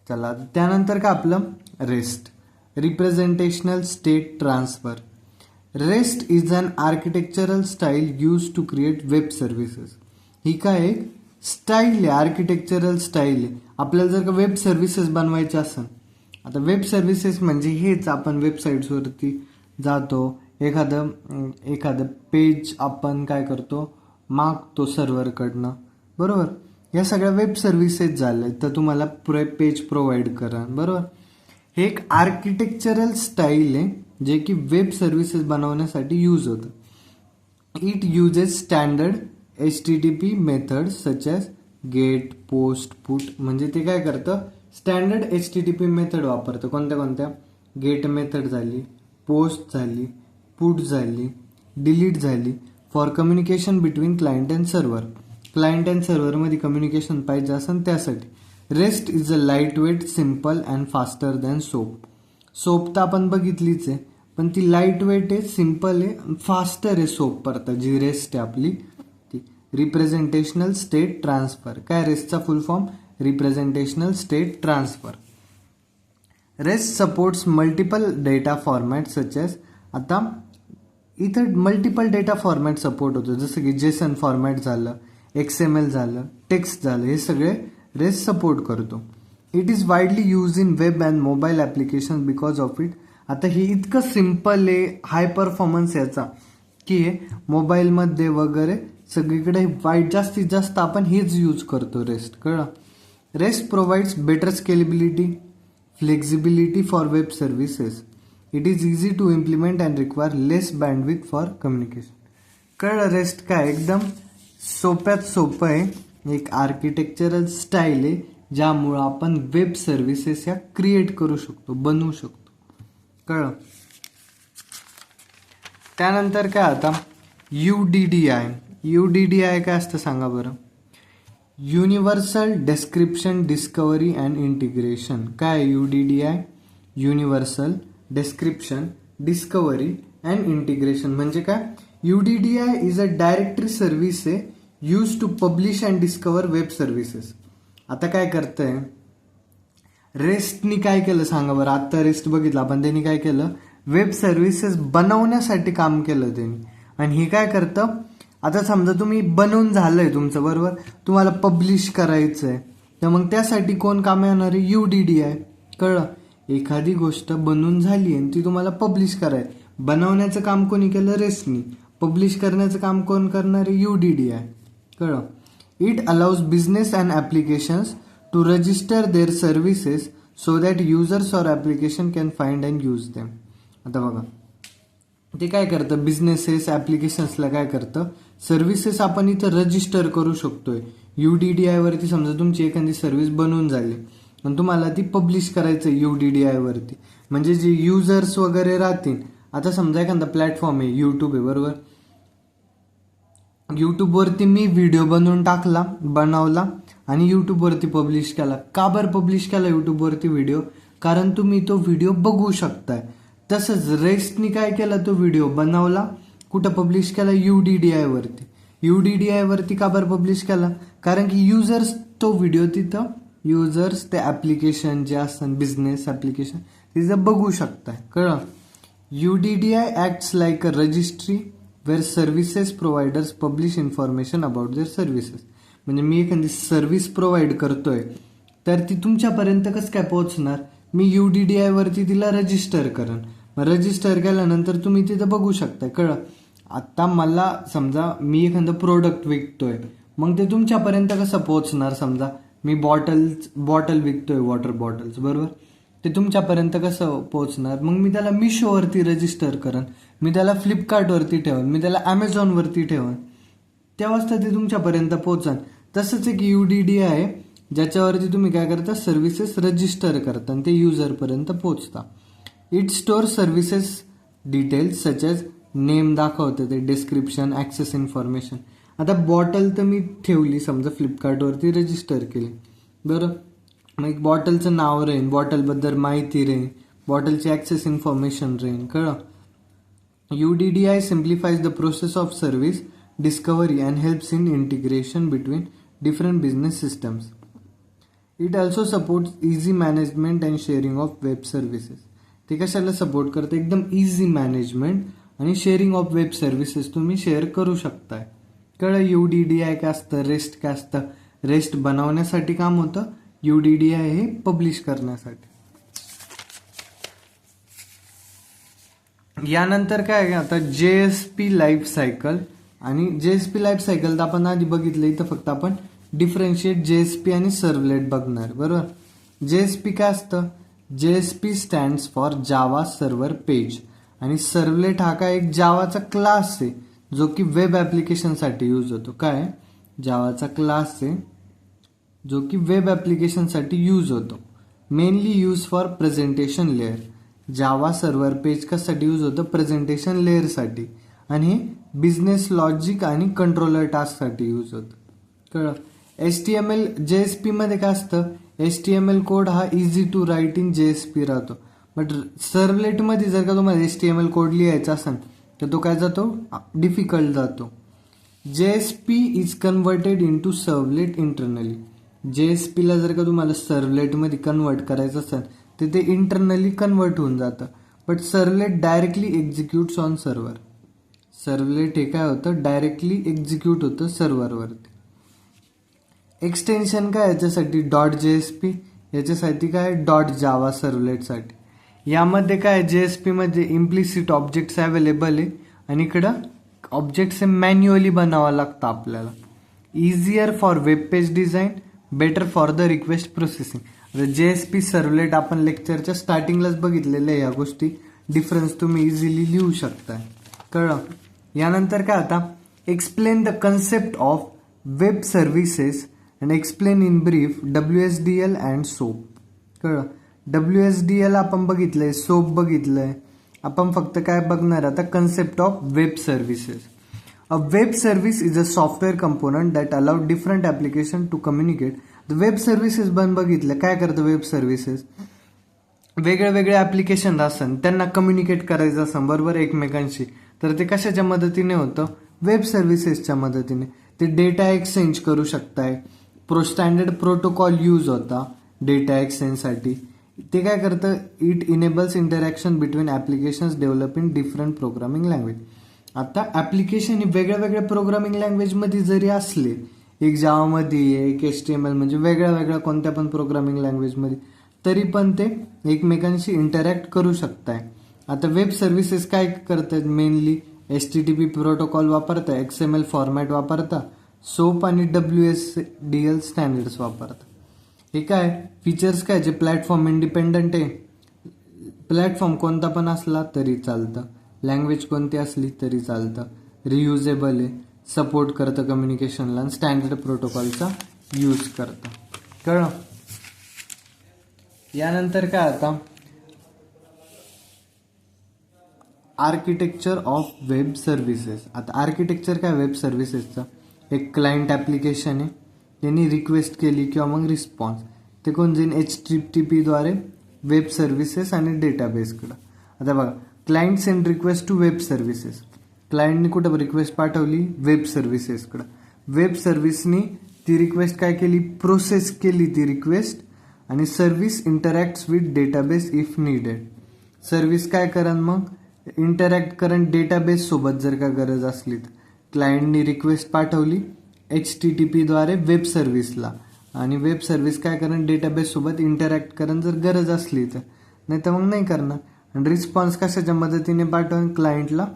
चला. त्यानंतर का आपलं REST, representational state transfer. REST is an architectural style use to create web services. ही काय एक स्टाईल आहे, आर्किटेक्चरल स्टाईल आहे. आपल्याला जर का वेब सर्व्हिसेस बनवायचे असेल, आता वेब सर्व्हिसेस म्हणजे हेच, आपण वेबसाईट्सवरती जातो, एखादं पेज आपण काय करतो, मागतो सर्व्हरकडनं, बरोबर. या सगळ्या वेब सर्व्हिसेस झाल्या तर तुम्हाला पेज प्रोव्हाइड करा, बरोबर. हे एक आर्किटेक्चरल स्टाईल आहे जे की वेब सर्व्हिसेस बनवण्यासाठी यूज होतं. It uses standard HTTP method such as get, post, put. म्हणजे ते काय करतं, स्टँडर्ड HTTP मेथड वापरतं. कोणत्या, गेट मेथड झाली, पोस्ट झाली, पुट झाली, डिलीट झाली, for communication between client and server. Client and सर्व्हरमध्ये कम्युनिकेशन पाहिजे असेल त्यासाठी. REST is a light weight, simple and faster than SOAP. SOAP तर आपण बघितलीच आहे, पण ती लाईट वेट आहे, सिम्पल आहे, फास्टर आहे सोप परत. जी रेस्ट आहे आपली ती. Representational state transfer. काय रेस्टचा full form, representational state transfer. REST supports multiple data format such as, आता इथं मल्टिपल डेटा फॉर्मॅट सपोर्ट होतो, जसं की जेसन फॉर्मॅट झालं, XML झालं, टेक्स्ट झालं, हे सगळे रेस्ट सपोर्ट करतो. It is widely use in web and mobile application because of it. आता हे इतकं सिम्पल आहे, हाय परफॉर्मन्स याचा, की हे मोबाईलमध्ये वगैरे सगळीकडे जास्तीत जास्त आपण हेच यूज करतो रेस्ट. कळलं. REST provides better scalability, flexibility for web services. It is easy to implement and require less bandwidth for communication. कळलं. रेस्ट काय एकदम सोप्यात सोपं आहे, एक आर्किटेक्चरल स्टाईल आहे ज्यामुळं आपण वेब सर्व्हिसेस ह्या क्रिएट करू शकतो, बनवू शकतो. कळलं. त्यानंतर काय आता UDDI. UDDI काय असतं सांगा बरं. Universal description discovery and integration. काय UDDI, universal description discovery and integration. म्हणजे काय, UDDI is a directory service आहे use to publish and discover web services. आता काय करतंय रेस्टनी, काय केलं सांगा बरं. आता रेस्ट बघितलं आपण, त्यांनी काय केलं, वेब सर्व्हिसेस बनवण्यासाठी काम केलं त्यांनी. आणि हे काय करतं, आता समजा तुम्ही बनवून झालंय तुमचं, बरोबर, तुम्हाला पब्लिश करायचंय, तर मग त्यासाठी कोण काम येणार आहे, UDDI. कळलं. एखादी गोष्ट बनवून झाली आणि ती तुम्हाला पब्लिश करायची, बनवण्याचं काम कोणी केलं, रेस्टनी. पब्लिश करण्याचं काम कोण करणार आहे, UDDI. कळलं. It allows business and applications to register their services so that users or application can find and use them. आता बघा, ते काय करतं, बिझनेसेस ॲप्लिकेशन्सला काय करतं, सर्व्हिसेस आपण इथं रजिस्टर करू शकतोय. UDDI वरती समजा तुमची एखादी सर्व्हिस बनवून झाली आणि तुम्हाला ती पब्लिश करायचं UDDI वरती, म्हणजे जे युजर्स वगैरे राहतील. आता समजा एखादा प्लॅटफॉर्म आहे, यूट्यूब आहे बरोबर. यूट्यूबवरती मी व्हिडिओ बनवला आणि यूट्यूबवरती पब्लिश केला. का बरं पब्लिश केला यूट्यूबवरती व्हिडिओ? कारण तुम्ही तो व्हिडिओ बघू शकताय. तसंच रेस्टनी काय केला, तो व्हिडिओ बनवला, कुठं पब्लिश केला, UDDI वरती. UDDI वरती का बरं पब्लिश केला? कारण की युजर्स तो व्हिडिओ तिथं, युजर्स ते ॲप्लिकेशन जे असतात बिझनेस ॲप्लिकेशन तिथं बघू शकताय. कळलं? UDDI acts like a registry where services providers publish information about their services. म्हणजे मी एखादी सर्व्हिस प्रोव्हाइड करतोय तर ती तुमच्यापर्यंत कसं काय पोहोचणार? मी UDDI वरती तिला रजिस्टर करेन. रजिस्टर केल्यानंतर तुम्ही तिथं बघू शकता. कळलं? आता मला समजा मी एखादं प्रोडक्ट विकतोय, मग ते तुमच्यापर्यंत कसं पोहोचणार? समजा मी बॉटल विकतोय, वॉटर बॉटल्स बरोबर. ते तुमच्यापर्यंत कसं पोहोचणार? मग मी त्याला मिशोवरती रजिस्टर करेन, मी त्याला फ्लिपकार्टवरती ठेवन, मी त्याला ॲमेझॉनवरती ठेवन, तेव्हाच तर ते तुमच्यापर्यंत पोहोचन. तसंच एक UDDI आहे ज्याच्यावरती तुम्ही काय करता, सर्व्हिसेस रजिस्टर करता आणि ते युजरपर्यंत पोहोचता. It store services details such as name दाखवतं, ते डिस्क्रिप्शन, ॲक्सेस इन्फॉर्मेशन. आता बॉटल तर मी ठेवली समजा फ्लिपकार्टवरती रजिस्टर केली बरं, मग एक बॉटलचं नाव राहीन, बॉटलबद्दल माहिती राहीन, बॉटलची ॲक्सेस इन्फॉर्मेशन राहीन. कळलं? UDDI simplifies the process of service discovery and helps in integration between different business systems. It also supports easy management and sharing of web services. ते कशाला सपोर्ट करते? एकदम इझी मॅनेजमेंट आणि शेअरिंग ऑफ वेब सर्व्हिसेस तुम्ही शेअर करू शकताय. कळलं? UDDI काय असतं, रेस्ट काय असतं? रेस्ट बनवण्यासाठी काम होतं, UDDI हे पब्लिश करण्यासाठी. यानंतर काय आहे, आता JSP लाईफ सायकल. आणि JSP लाईफ सायकल तर आपण आधी बघितलं, इथं फक्त आपण डिफरन्शिएट JSP आणि सर्व्हलेट बघणार बरोबर. JSP काय असतं? JSP stands for Java server page, आणि सर्व्हलेट हा काय एक जावाचा क्लास आहे जो की वेब ॲप्लिकेशनसाठी यूज होतो. काय? जावाचा क्लास आहे जो की वेब ॲप्लिकेशनसाठी यूज होतो. Mainly use for presentation layer. Java server page कशासाठी यूज होतं? प्रेझेंटेशन लेअरसाठी. आणि हे बिझनेस लॉजिक आणि कंट्रोलर टास्कसाठी यूज होतं. कळलं? HTML JSP मध्ये काय असतं? HTML कोड हा easy to write in JSP राहतो. बट सर्व्हलेटमध्ये जर का तुम्हाला HTML कोड लिहायचा असेल तर तो काय जातो? डिफिकल्ट जातो. JSP is converted into servlet internally. JSP ला जर का तुम्हाला सर्व्हलेटमध्ये कन्वर्ट करायचं असेल तर ते इंटरनली कन्वर्ट होऊन जातं. But servlet directly executes on server. Servlet हे काय होतं? डायरेक्टली एक्झिक्यूट होतं सर्व्हरवरती. एक्सटेन्शन काय याच्यासाठी? .JSP. याच्यासाठी काय? .java सर्व्हलेटसाठी. यामध्ये काय JSP मध्ये इम्प्लिसिट ऑब्जेक्ट्स अवेलेबल आहे आणि इकडं ऑब्जेक्ट्स हे मॅन्युअली बनावं लागतं आपल्याला. Easier for web page design, better for the request processing. JSP servlet आपण लेक्चरच्या स्टार्टिंगलाच बघितलेलं आहे. या गोष्टी डिफरन्स तुम्ही इझिली लिहू शकताय. कळलं? यानंतर काय आता, explain the concept of web services and explain in brief WSDL and soap. कळलं? WSDL आपण बघितलंय, सोप बघितलंय. आपण फक्त काय बघणार आता? Concept of web services. A web service is a software component that allow different application to communicate. Web services बघितलं काय करतं वेब सर्व्हिसेस? वेगळे वेगळे ॲप्लिकेशन असतात त्यांना कम्युनिकेट करायचं असं बरोबर एकमेकांशी, तर ते कशाच्या मदतीने होतं? वेब सर्व्हिसेसच्या मदतीने. ते डेटा एक्सचेंज करू शकताय. स्टँडर्ड प्रोटोकॉल यूज होता डेटा एक्सचेंजसाठी. ते काय करतं? It enables interaction between applications develop in different programming language. आता ॲप्लिकेशन ही वेगळ्या वेगळ्या प्रोग्रामिंग लँग्वेजमध्ये जरी असले, एक जावामध्ये, एक HTML म्हणजे वेगळ्या वेगळ्या कोणत्या पण प्रोग्रामिंग लँग्वेजमध्ये, तरी पण ते एकमेकांशी इंटरॅक्ट करू शकताय. आता वेब सर्व्हिसेस काय करतात? मेनली HTTP प्रोटोकॉल वापरता, XML फॉर्मॅट वापरता, सोप आणि WSDL स्टँडर्ड्स वापरतात. हे काय फीचर्स काय जे प्लॅटफॉर्म इंडिपेंडंट आहे, प्लॅटफॉर्म कोणता पण असला तरी चालतं, लँग्वेज कोणती असली तरी चालतं, रियुजेबल आहे, सपोर्ट करतं कम्युनिकेशनला आणि स्टँडर्ड प्रोटोकॉलचा यूज करतं. कळलं. यानंतर काय आता आर्किटेक्चर ऑफ वेब सर्व्हिसेस. आता आर्किटेक्चर काय वेब सर्व्हिसेसचं, एक क्लायंट ॲप्लिकेशन आहे, त्यांनी रिक्वेस्ट केली किंवा मग रिस्पॉन्स, ते कोण जाईन HTTP द्वारे वेब सर्व्हिसेस आणि डेटाबेसकडं. आता बघा, client send request to web services, क्लायंटनी कुठं रिक्वेस्ट पाठवली वेब सर्व्हिसेसकडं, वेब सर्व्हिसनी ती रिक्वेस्ट काय केली, प्रोसेस केली ती रिक्वेस्ट, आणि service interacts with database if needed. Service काय करन मग इंटरॅक्ट करन डेटाबेस सोबत जर का गरज असली तर. क्लायंटनी रिक्वेस्ट पाठवली HTTP द्वारे वेब सर्व्हिसला, आणि वेब सर्व्हिस काय करन डेटाबेस सोबत इंटरॅक्ट करन जर गरज असली तर, नाही तर मग नाही करणार. आणि रिस्पॉन्स कशाच्या मदतीने पाठवून क्लायंटला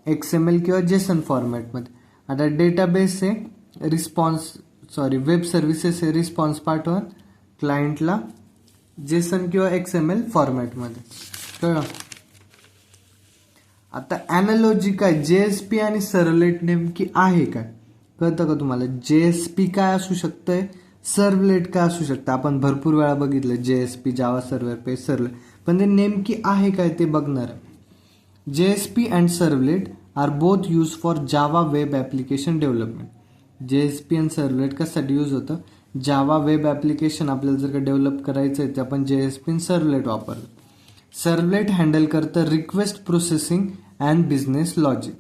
XML किंवा JSON फॉर्मॅटमध्ये. आता डेटाबेस आहे वेब सर्व्हिसेस आहे रिस्पॉन्स पाठवून क्लायंटला JSON किंवा XML फॉर्मॅटमध्ये. कळलं. आता ॲनालॉजी काय, JSP आणि सर्व्हलेट नेमकी आहे काय, कळतं का तुम्हाला. JSP काय असू शकतंय, सर्व्हलेट काय असू शकतं. आपण भरपूर वेळा बघितलं JSP, Java server page servlet, पण ते नेमकी आहे काय ते बघणार. JSP and servlet are both use for Java web application development. JSP आणि सर्व्हलेट कशासाठी यूज होतं, जावा वेब ॲप्लिकेशन आपल्याला जर का डेव्हलप करायचं आहे ते आपण JSP आणि सर्व्हलेट वापरलं. सर्व्हलेट हँडल करतं request processing and business logic.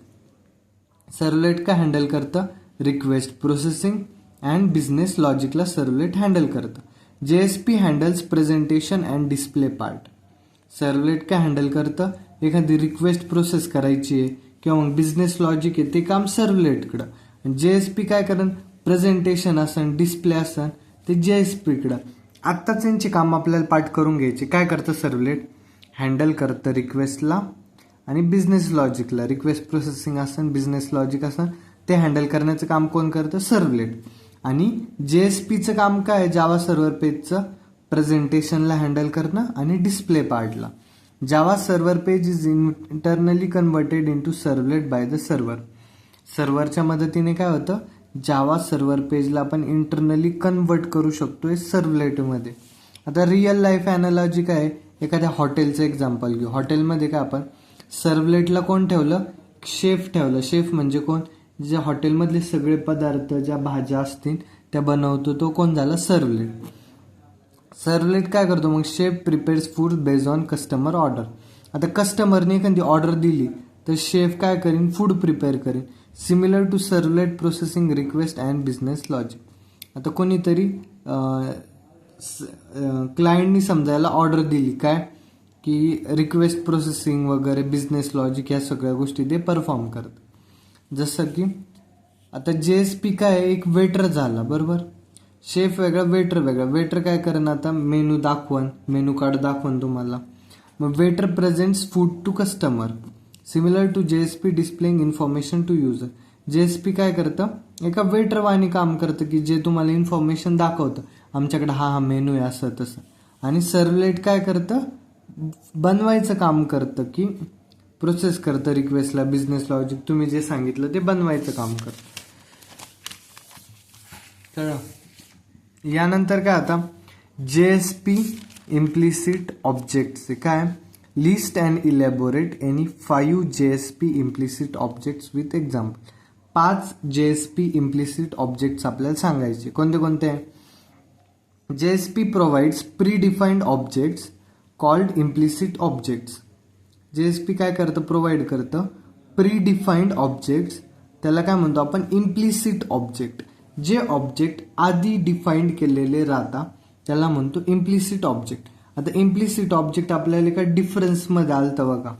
Servlet काय हँडल करतं, रिक्वेस्ट प्रोसेसिंग अँड बिझनेस लॉजिकला सर्व्हलेट हँडल करतं. JSP handles presentation and display part. Servlet काय हँडल करतं, एखादी रिक्वेस्ट प्रोसेस करायची आहे किंवा मग बिझनेस लॉजिक आहे ते काम सर्व्हलेटकडं. JSP काय करेन, प्रेझेंटेशन असन डिस्प्ले असन ते JSPकडं. आत्ताच यांचे काम आपल्याला पाठ करून घ्यायचे. काय करतं सर्व्हलेट, हँडल करतं रिक्वेस्टला आणि बिझनेस लॉजिकला. रिक्वेस्ट प्रोसेसिंग असन बिझनेस लॉजिक असन ते हँडल करण्याचं काम कोण करतं, सर्व्हलेट. आणि JSPचं काम काय, जावा सर्व्हर पेजचं प्रेझेंटेशनला हँडल करणं आणि डिस्प्ले पार्टला. Java server page is internally converted into servlet by the server. सर्व्हरच्या मदतीने काय होतं, जावा सर्व्हर पेजला आपण इंटरनली कन्व्हर्ट करू शकतोय सर्व्हलेटमध्ये. आता रिअल लाईफ ॲनालॉजी काय, एखाद्या हॉटेलचं एक्झाम्पल घेऊ. हॉटेलमध्ये काय आपण सर्व्हलेटला कोण ठेवलं, शेफ ठेवलं. शेफ म्हणजे कोण, ज्या हॉटेलमधले सगळे पदार्थ ज्या भाज्या असतील त्या बनवतो तो कोण झाला, सर्व्हलेट. सर्व्हलेट काय करतो मग, chef prepares food based on customer order. आता कस्टमरने एखादी ऑर्डर दिली तर शेफ काय करीन, फूड प्रिपेअर करेन. Similar to servlet processing request and business logic. आता कोणीतरी क्लायंटनी समजायला ऑर्डर दिली काय की रिक्वेस्ट प्रोसेसिंग वगैरे बिझनेस लॉजिक या सगळ्या गोष्टी ते परफॉर्म करतात. जसं की आता JSP काय एक वेटर झाला बरोबर, शेफ वेगळा वेटर वेगळा. वेटर काय करेन, आता मेनू दाखवण, मेनू कार्ड दाखवण तुम्हाला. मग waiter presents food to customer similar to JSP displaying information to user. JSP काय करतं, एका वेटर वाणी काम करतं की जे तुम्हाला इन्फॉर्मेशन दाखवतं, आमच्याकडे हा मेनू आहे असं तसं. आणि सर्व्हलेट काय करतं, बनवायचं काम करतं की प्रोसेस करतं रिक्वेस्टला, बिझनेस लॉजिक तुम्ही जे सांगितलं ते बनवायचं काम करतं. कळलं. यानंतर काय आता JSP इम्प्लिसिट ऑब्जेक्ट्स काय, list and elaborate any 5 JSP implicit objects with example. 5 JSP implicit objects आपल्याला सांगायचे. कोणते कोणते, JSP provides pre defined objects called implicit objects. JSP काय करतं, प्रोव्हाइड करतं प्री डिफाईन्ड ऑब्जेक्ट्स, त्याला काय म्हणतो आपण इम्प्लिसिट ऑब्जेक्ट. जे ऑब्जेक्ट आधी डिफाईन्ड केलेले राहतात त्याला म्हणतो इम्प्लिसिट ऑब्जेक्ट. आता इम्प्लिसिट ऑब्जेक्ट आपल्याला एका डिफरन्समध्ये आलतं बघा,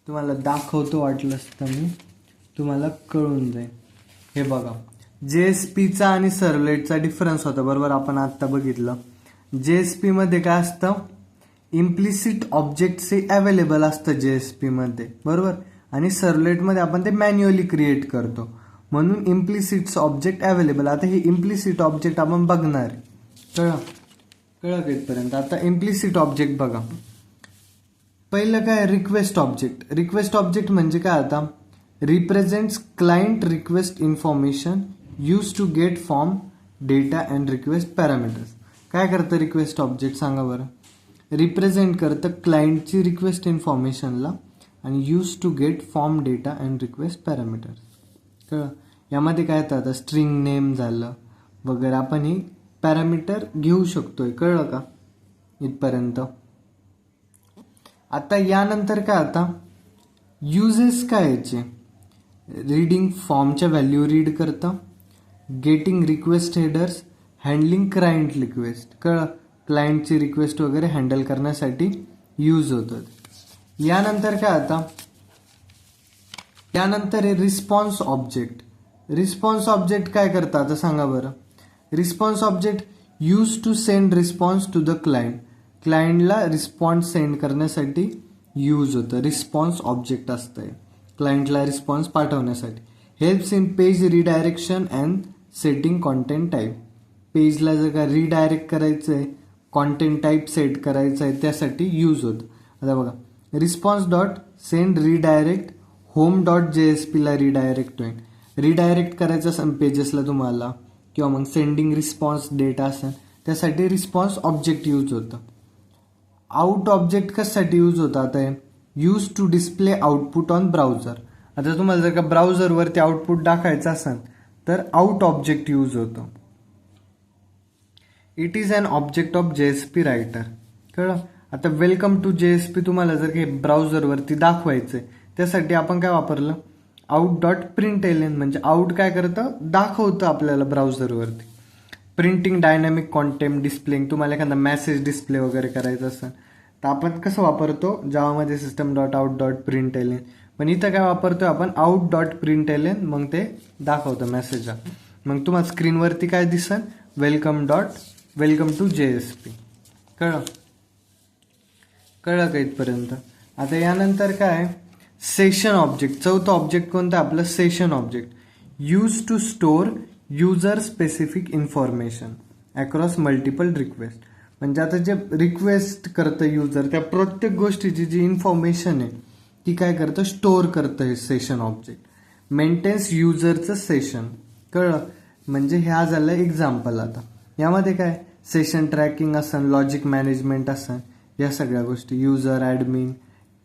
तुम्हाला दाखवतो वाटलंच तर मी, तुम्हाला कळून जाईल. हे बघा, JSPचा आणि सर्व्हलेटचा डिफरन्स होता बरोबर, आपण आत्ता बघितलं. JSP मध्ये काय असतं, इम्प्लिसिट ऑब्जेक्ट हे अवेलेबल असतं JSP मध्ये बरोबर, आणि सर्व्हलेटमध्ये आपण ते मॅन्युअली क्रिएट करतो. म्हणून इम्प्लिसिट ऑब्जेक्ट अवेलेबल. आता हे इम्प्लिसिट ऑब्जेक्ट आपण बघणार आहे. कळलं का इथपर्यंत? आता इम्प्लिसिट ऑब्जेक्ट बघा. पहिलं काय रिक्वेस्ट ऑब्जेक्ट. रिक्वेस्ट ऑब्जेक्ट म्हणजे काय? आता represents client request information use to get form data and request parameters. काय करतं रिक्वेस्ट ऑब्जेक्ट सांगा बरं? रिप्रेझेंट करतं क्लायंटची रिक्वेस्ट इन्फॉर्मेशनला आणि use to get form data and request parameters. कळलं? यामध्ये काय येतं? आता स्ट्रिंग नेम झालं वगैरे आपण ही पॅरामीटर घेऊ शकतोय. कळलं का इथपर्यंत? आता यानंतर काय? आता युजेस काय याचे? रीडिंग फॉर्मच्या व्हॅल्यू रीड करतं, getting request headers, handling client request. कळलं? क्लायंटची रिक्वेस्ट वगैरे हँडल करण्यासाठी यूज होतं. यानंतर काय? आता यानंतर आहे रिस्पॉन्स ऑब्जेक्ट. रिस्पॉन्स ऑब्जेक्ट काय करतं आता सांगा बरं? Response object use to send response to the client. क्लायंटला रिस्पॉन्स सेंड करण्यासाठी यूज होतं. रिस्पॉन्स ऑब्जेक्ट असतंय क्लायंटला रिस्पॉन्स पाठवण्यासाठी. Helps in page redirection and setting content type. पेजला जर का रिडायरेक्ट करायचं आहे, कॉन्टेंट टाईप सेट करायचं आहे, त्यासाठी यूज होतं. आता बघा, response dot send redirect home dot JSPला रिडायरेक्ट होईल. रिडायरेक्ट करायचं असेल पेजेसला तुम्हाला किंवा मग सेंडिंग रिस्पॉन्स डेटा असेल त्यासाठी रिस्पॉन्स ऑब्जेक्ट यूज होतं. आउट ऑब्जेक्ट कशासाठी यूज होतं? आता use to display output on browser. आता तुम्हाला जर का ब्राउझरवरती आउटपुट दाखवायचं असेल तर आउट ऑब्जेक्ट यूज होतं. It is an object of JSP writer. कळलं? आता वेलकम टू JSP तुम्हाला जर काही ब्राउझरवरती दाखवायचंय त्यासाठी आपण काय वापरलं? Out dot println. म्हणजे आउट काय करतं? दाखवतं आपल्याला ब्राउझरवरती. Printing dynamic content displaying. तुम्हाला एखादा मेसेज डिस्प्ले वगैरे करायचं असेल तर आपण कसं वापरतो? जावामध्ये system dot out dot println. पण इथं काय वापरतोय आपण? Out dot println. मग ते दाखवतं मेसेजला. मग तुम्हाला स्क्रीनवरती काय दिसन? Welcome to JSP. कळलं का इथपर्यंत? आता यानंतर काय? Session object. चौथं ऑब्जेक्ट कोणतं? आपलं session object. Use to store user specific information across multiple request. म्हणजे आता जे रिक्वेस्ट करतं युजर त्या प्रत्येक गोष्टीची जी इन्फॉर्मेशन आहे ती काय करतं? स्टोअर करतं हे सेशन ऑब्जेक्ट. मेंटेन्स युजरचं सेशन. कळलं? म्हणजे ह्या झालं एक्झाम्पल. आता यामध्ये काय? सेशन ट्रॅकिंग असन, लॉजिक मॅनेजमेंट असन, या सगळ्या गोष्टी युजर ॲडमिन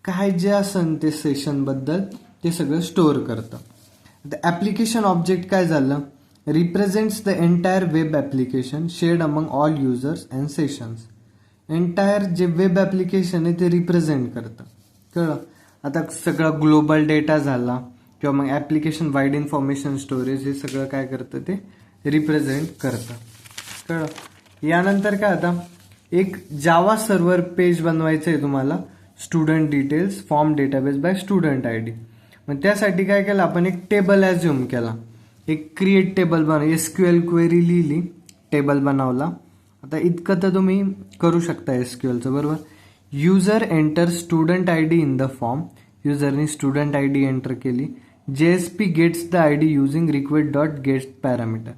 काय जे असन ते सेशनबद्दल ते सगळं स्टोअर करतं. आता ॲप्लिकेशन ऑब्जेक्ट काय झालं? Represents the entire web application shared among all users and sessions. Entire जे वेब ॲप्लिकेशन आहे ते रिप्रेझेंट करतं. कळलं? आता सगळं ग्लोबल डेटा झाला किंवा मग ॲप्लिकेशन वाईड इन्फॉर्मेशन स्टोरेज हे सगळं काय करतं? ते रिप्रेझेंट करतं. कळलं? यानंतर काय? आता एक जावा सर्व्हर पेज बनवायचं आहे तुम्हाला. Student details form database by student ID. मग त्यासाठी काय केलं आपण? एक टेबल ॲज्युम केला. एक क्रिएट टेबल SQL क्वेरी लिहिली, टेबल बनवला. आता इतकं तर तुम्ही करू शकता SQLचं. बरोबर? User enter student ID in the form. युजरनी स्टुडंट ID एंटर केली. JSP gets the ID using request dot get parameter.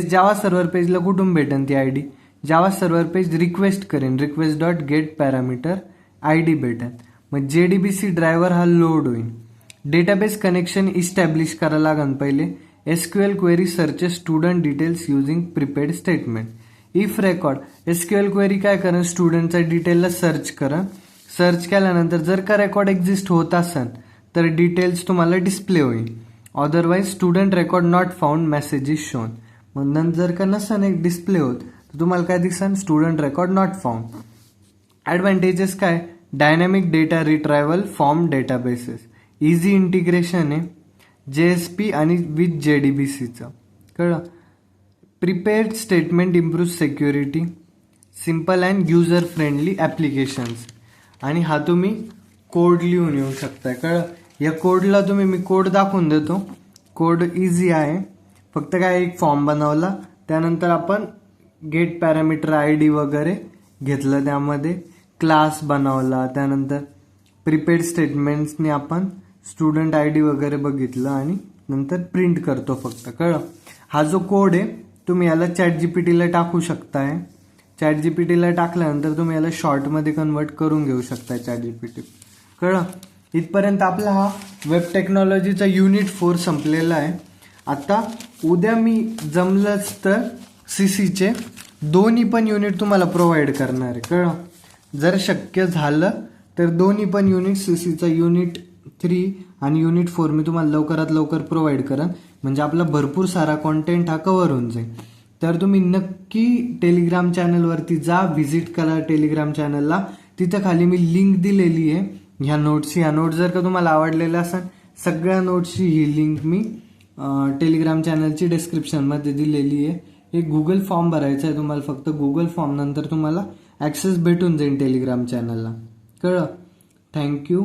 Java server पेजला कुठून भेटेन ती ID? Java server page request करेन, request dot get parameter ID भेटेन. मग JDBC ड्रायव्हर हा लोड होईल. डेटाबेस कनेक्शन इस्टॅब्लिश करायला लागेल पहिले. SQL query search student details using prepaid statement. If record SQL query काय करेन? स्टुडंटच्या डिटेलला सर्च करा. सर्च केल्यानंतर जर का रेकॉर्ड एक्झिस्ट होत असेल तर डिटेल्स तुम्हाला डिस्प्ले होईल. Otherwise student record not found message is shown. मग नंतर जर का नसन एक डिस्प्ले होत तर तुम्हाला काय दिसन? Student record not found. Advantages काय? Dynamic data retrieval form databases. Easy integration आहे JSP आणि विथ JDBCचं. कळलं? Prepared statement improve security. Simple and user friendly applications. आणि हा तुम्ही कोड लिहून येऊ शकताय. कळलं? या कोडला मी कोड दाखवून देतो. कोड इझी आहे. फक्त काय एक फॉर्म बनवला, त्यानंतर आपण गेट पॅरामीटर ID वगैरे घेतलं, त्यामध्ये क्लास बनवला, त्यानंतर प्रिपेड स्टेटमेंट्सने आपण स्टुडंट ID वगैरे बघितलं आणि नंतर प्रिंट करतो फक्त, कळलं. हा जो कोड आहे तुम्ही याला ChatGPTला टाकू शकताय. ChatGPTला टाकल्यानंतर तुम्ही याला शॉर्टमध्ये कन्वर्ट करून घेऊ शकताय ChatGPT, कळलं. इथपर्यंत आपला हा वेब टेक्नॉलॉजीचा युनिट 4 संपलेला आहे. आता उद्या मी जमलंच तर CCचे दोन्ही पण युनिट तुम्हाला प्रोव्हाइड करणार आहे, कळलं. जर शक्य झालं तर दोन्ही पण युनिट CCचा युनिट 3 आणि युनिट 4 मी तुम्हाला लवकरात लवकर प्रोव्हाइड करेन, म्हणजे आपला भरपूर सारा कॉन्टेंट हा कव्हर होऊन जाईल. तर तुम्ही नक्की टेलिग्राम चॅनलवरती जा, व्हिजिट करा टेलिग्राम चॅनलला. तिथं खाली मी लिंक दिलेली आहे ह्या नोट्सची. ह्या नोट्स जर का तुम्हाला आवडलेल्या असेल, सगळ्या नोट्सची ही लिंक मी टेलिग्राम चॅनलची डिस्क्रिप्शनमध्ये दिलेली आहे. एक गुगल फॉर्म भरायचा आहे तुम्हाला, फक्त गुगल फॉर्म नंतर तुम्हाला ॲक्सेस भेटून जाईल टेलिग्राम चॅनलला, कळलं. थँक्यू.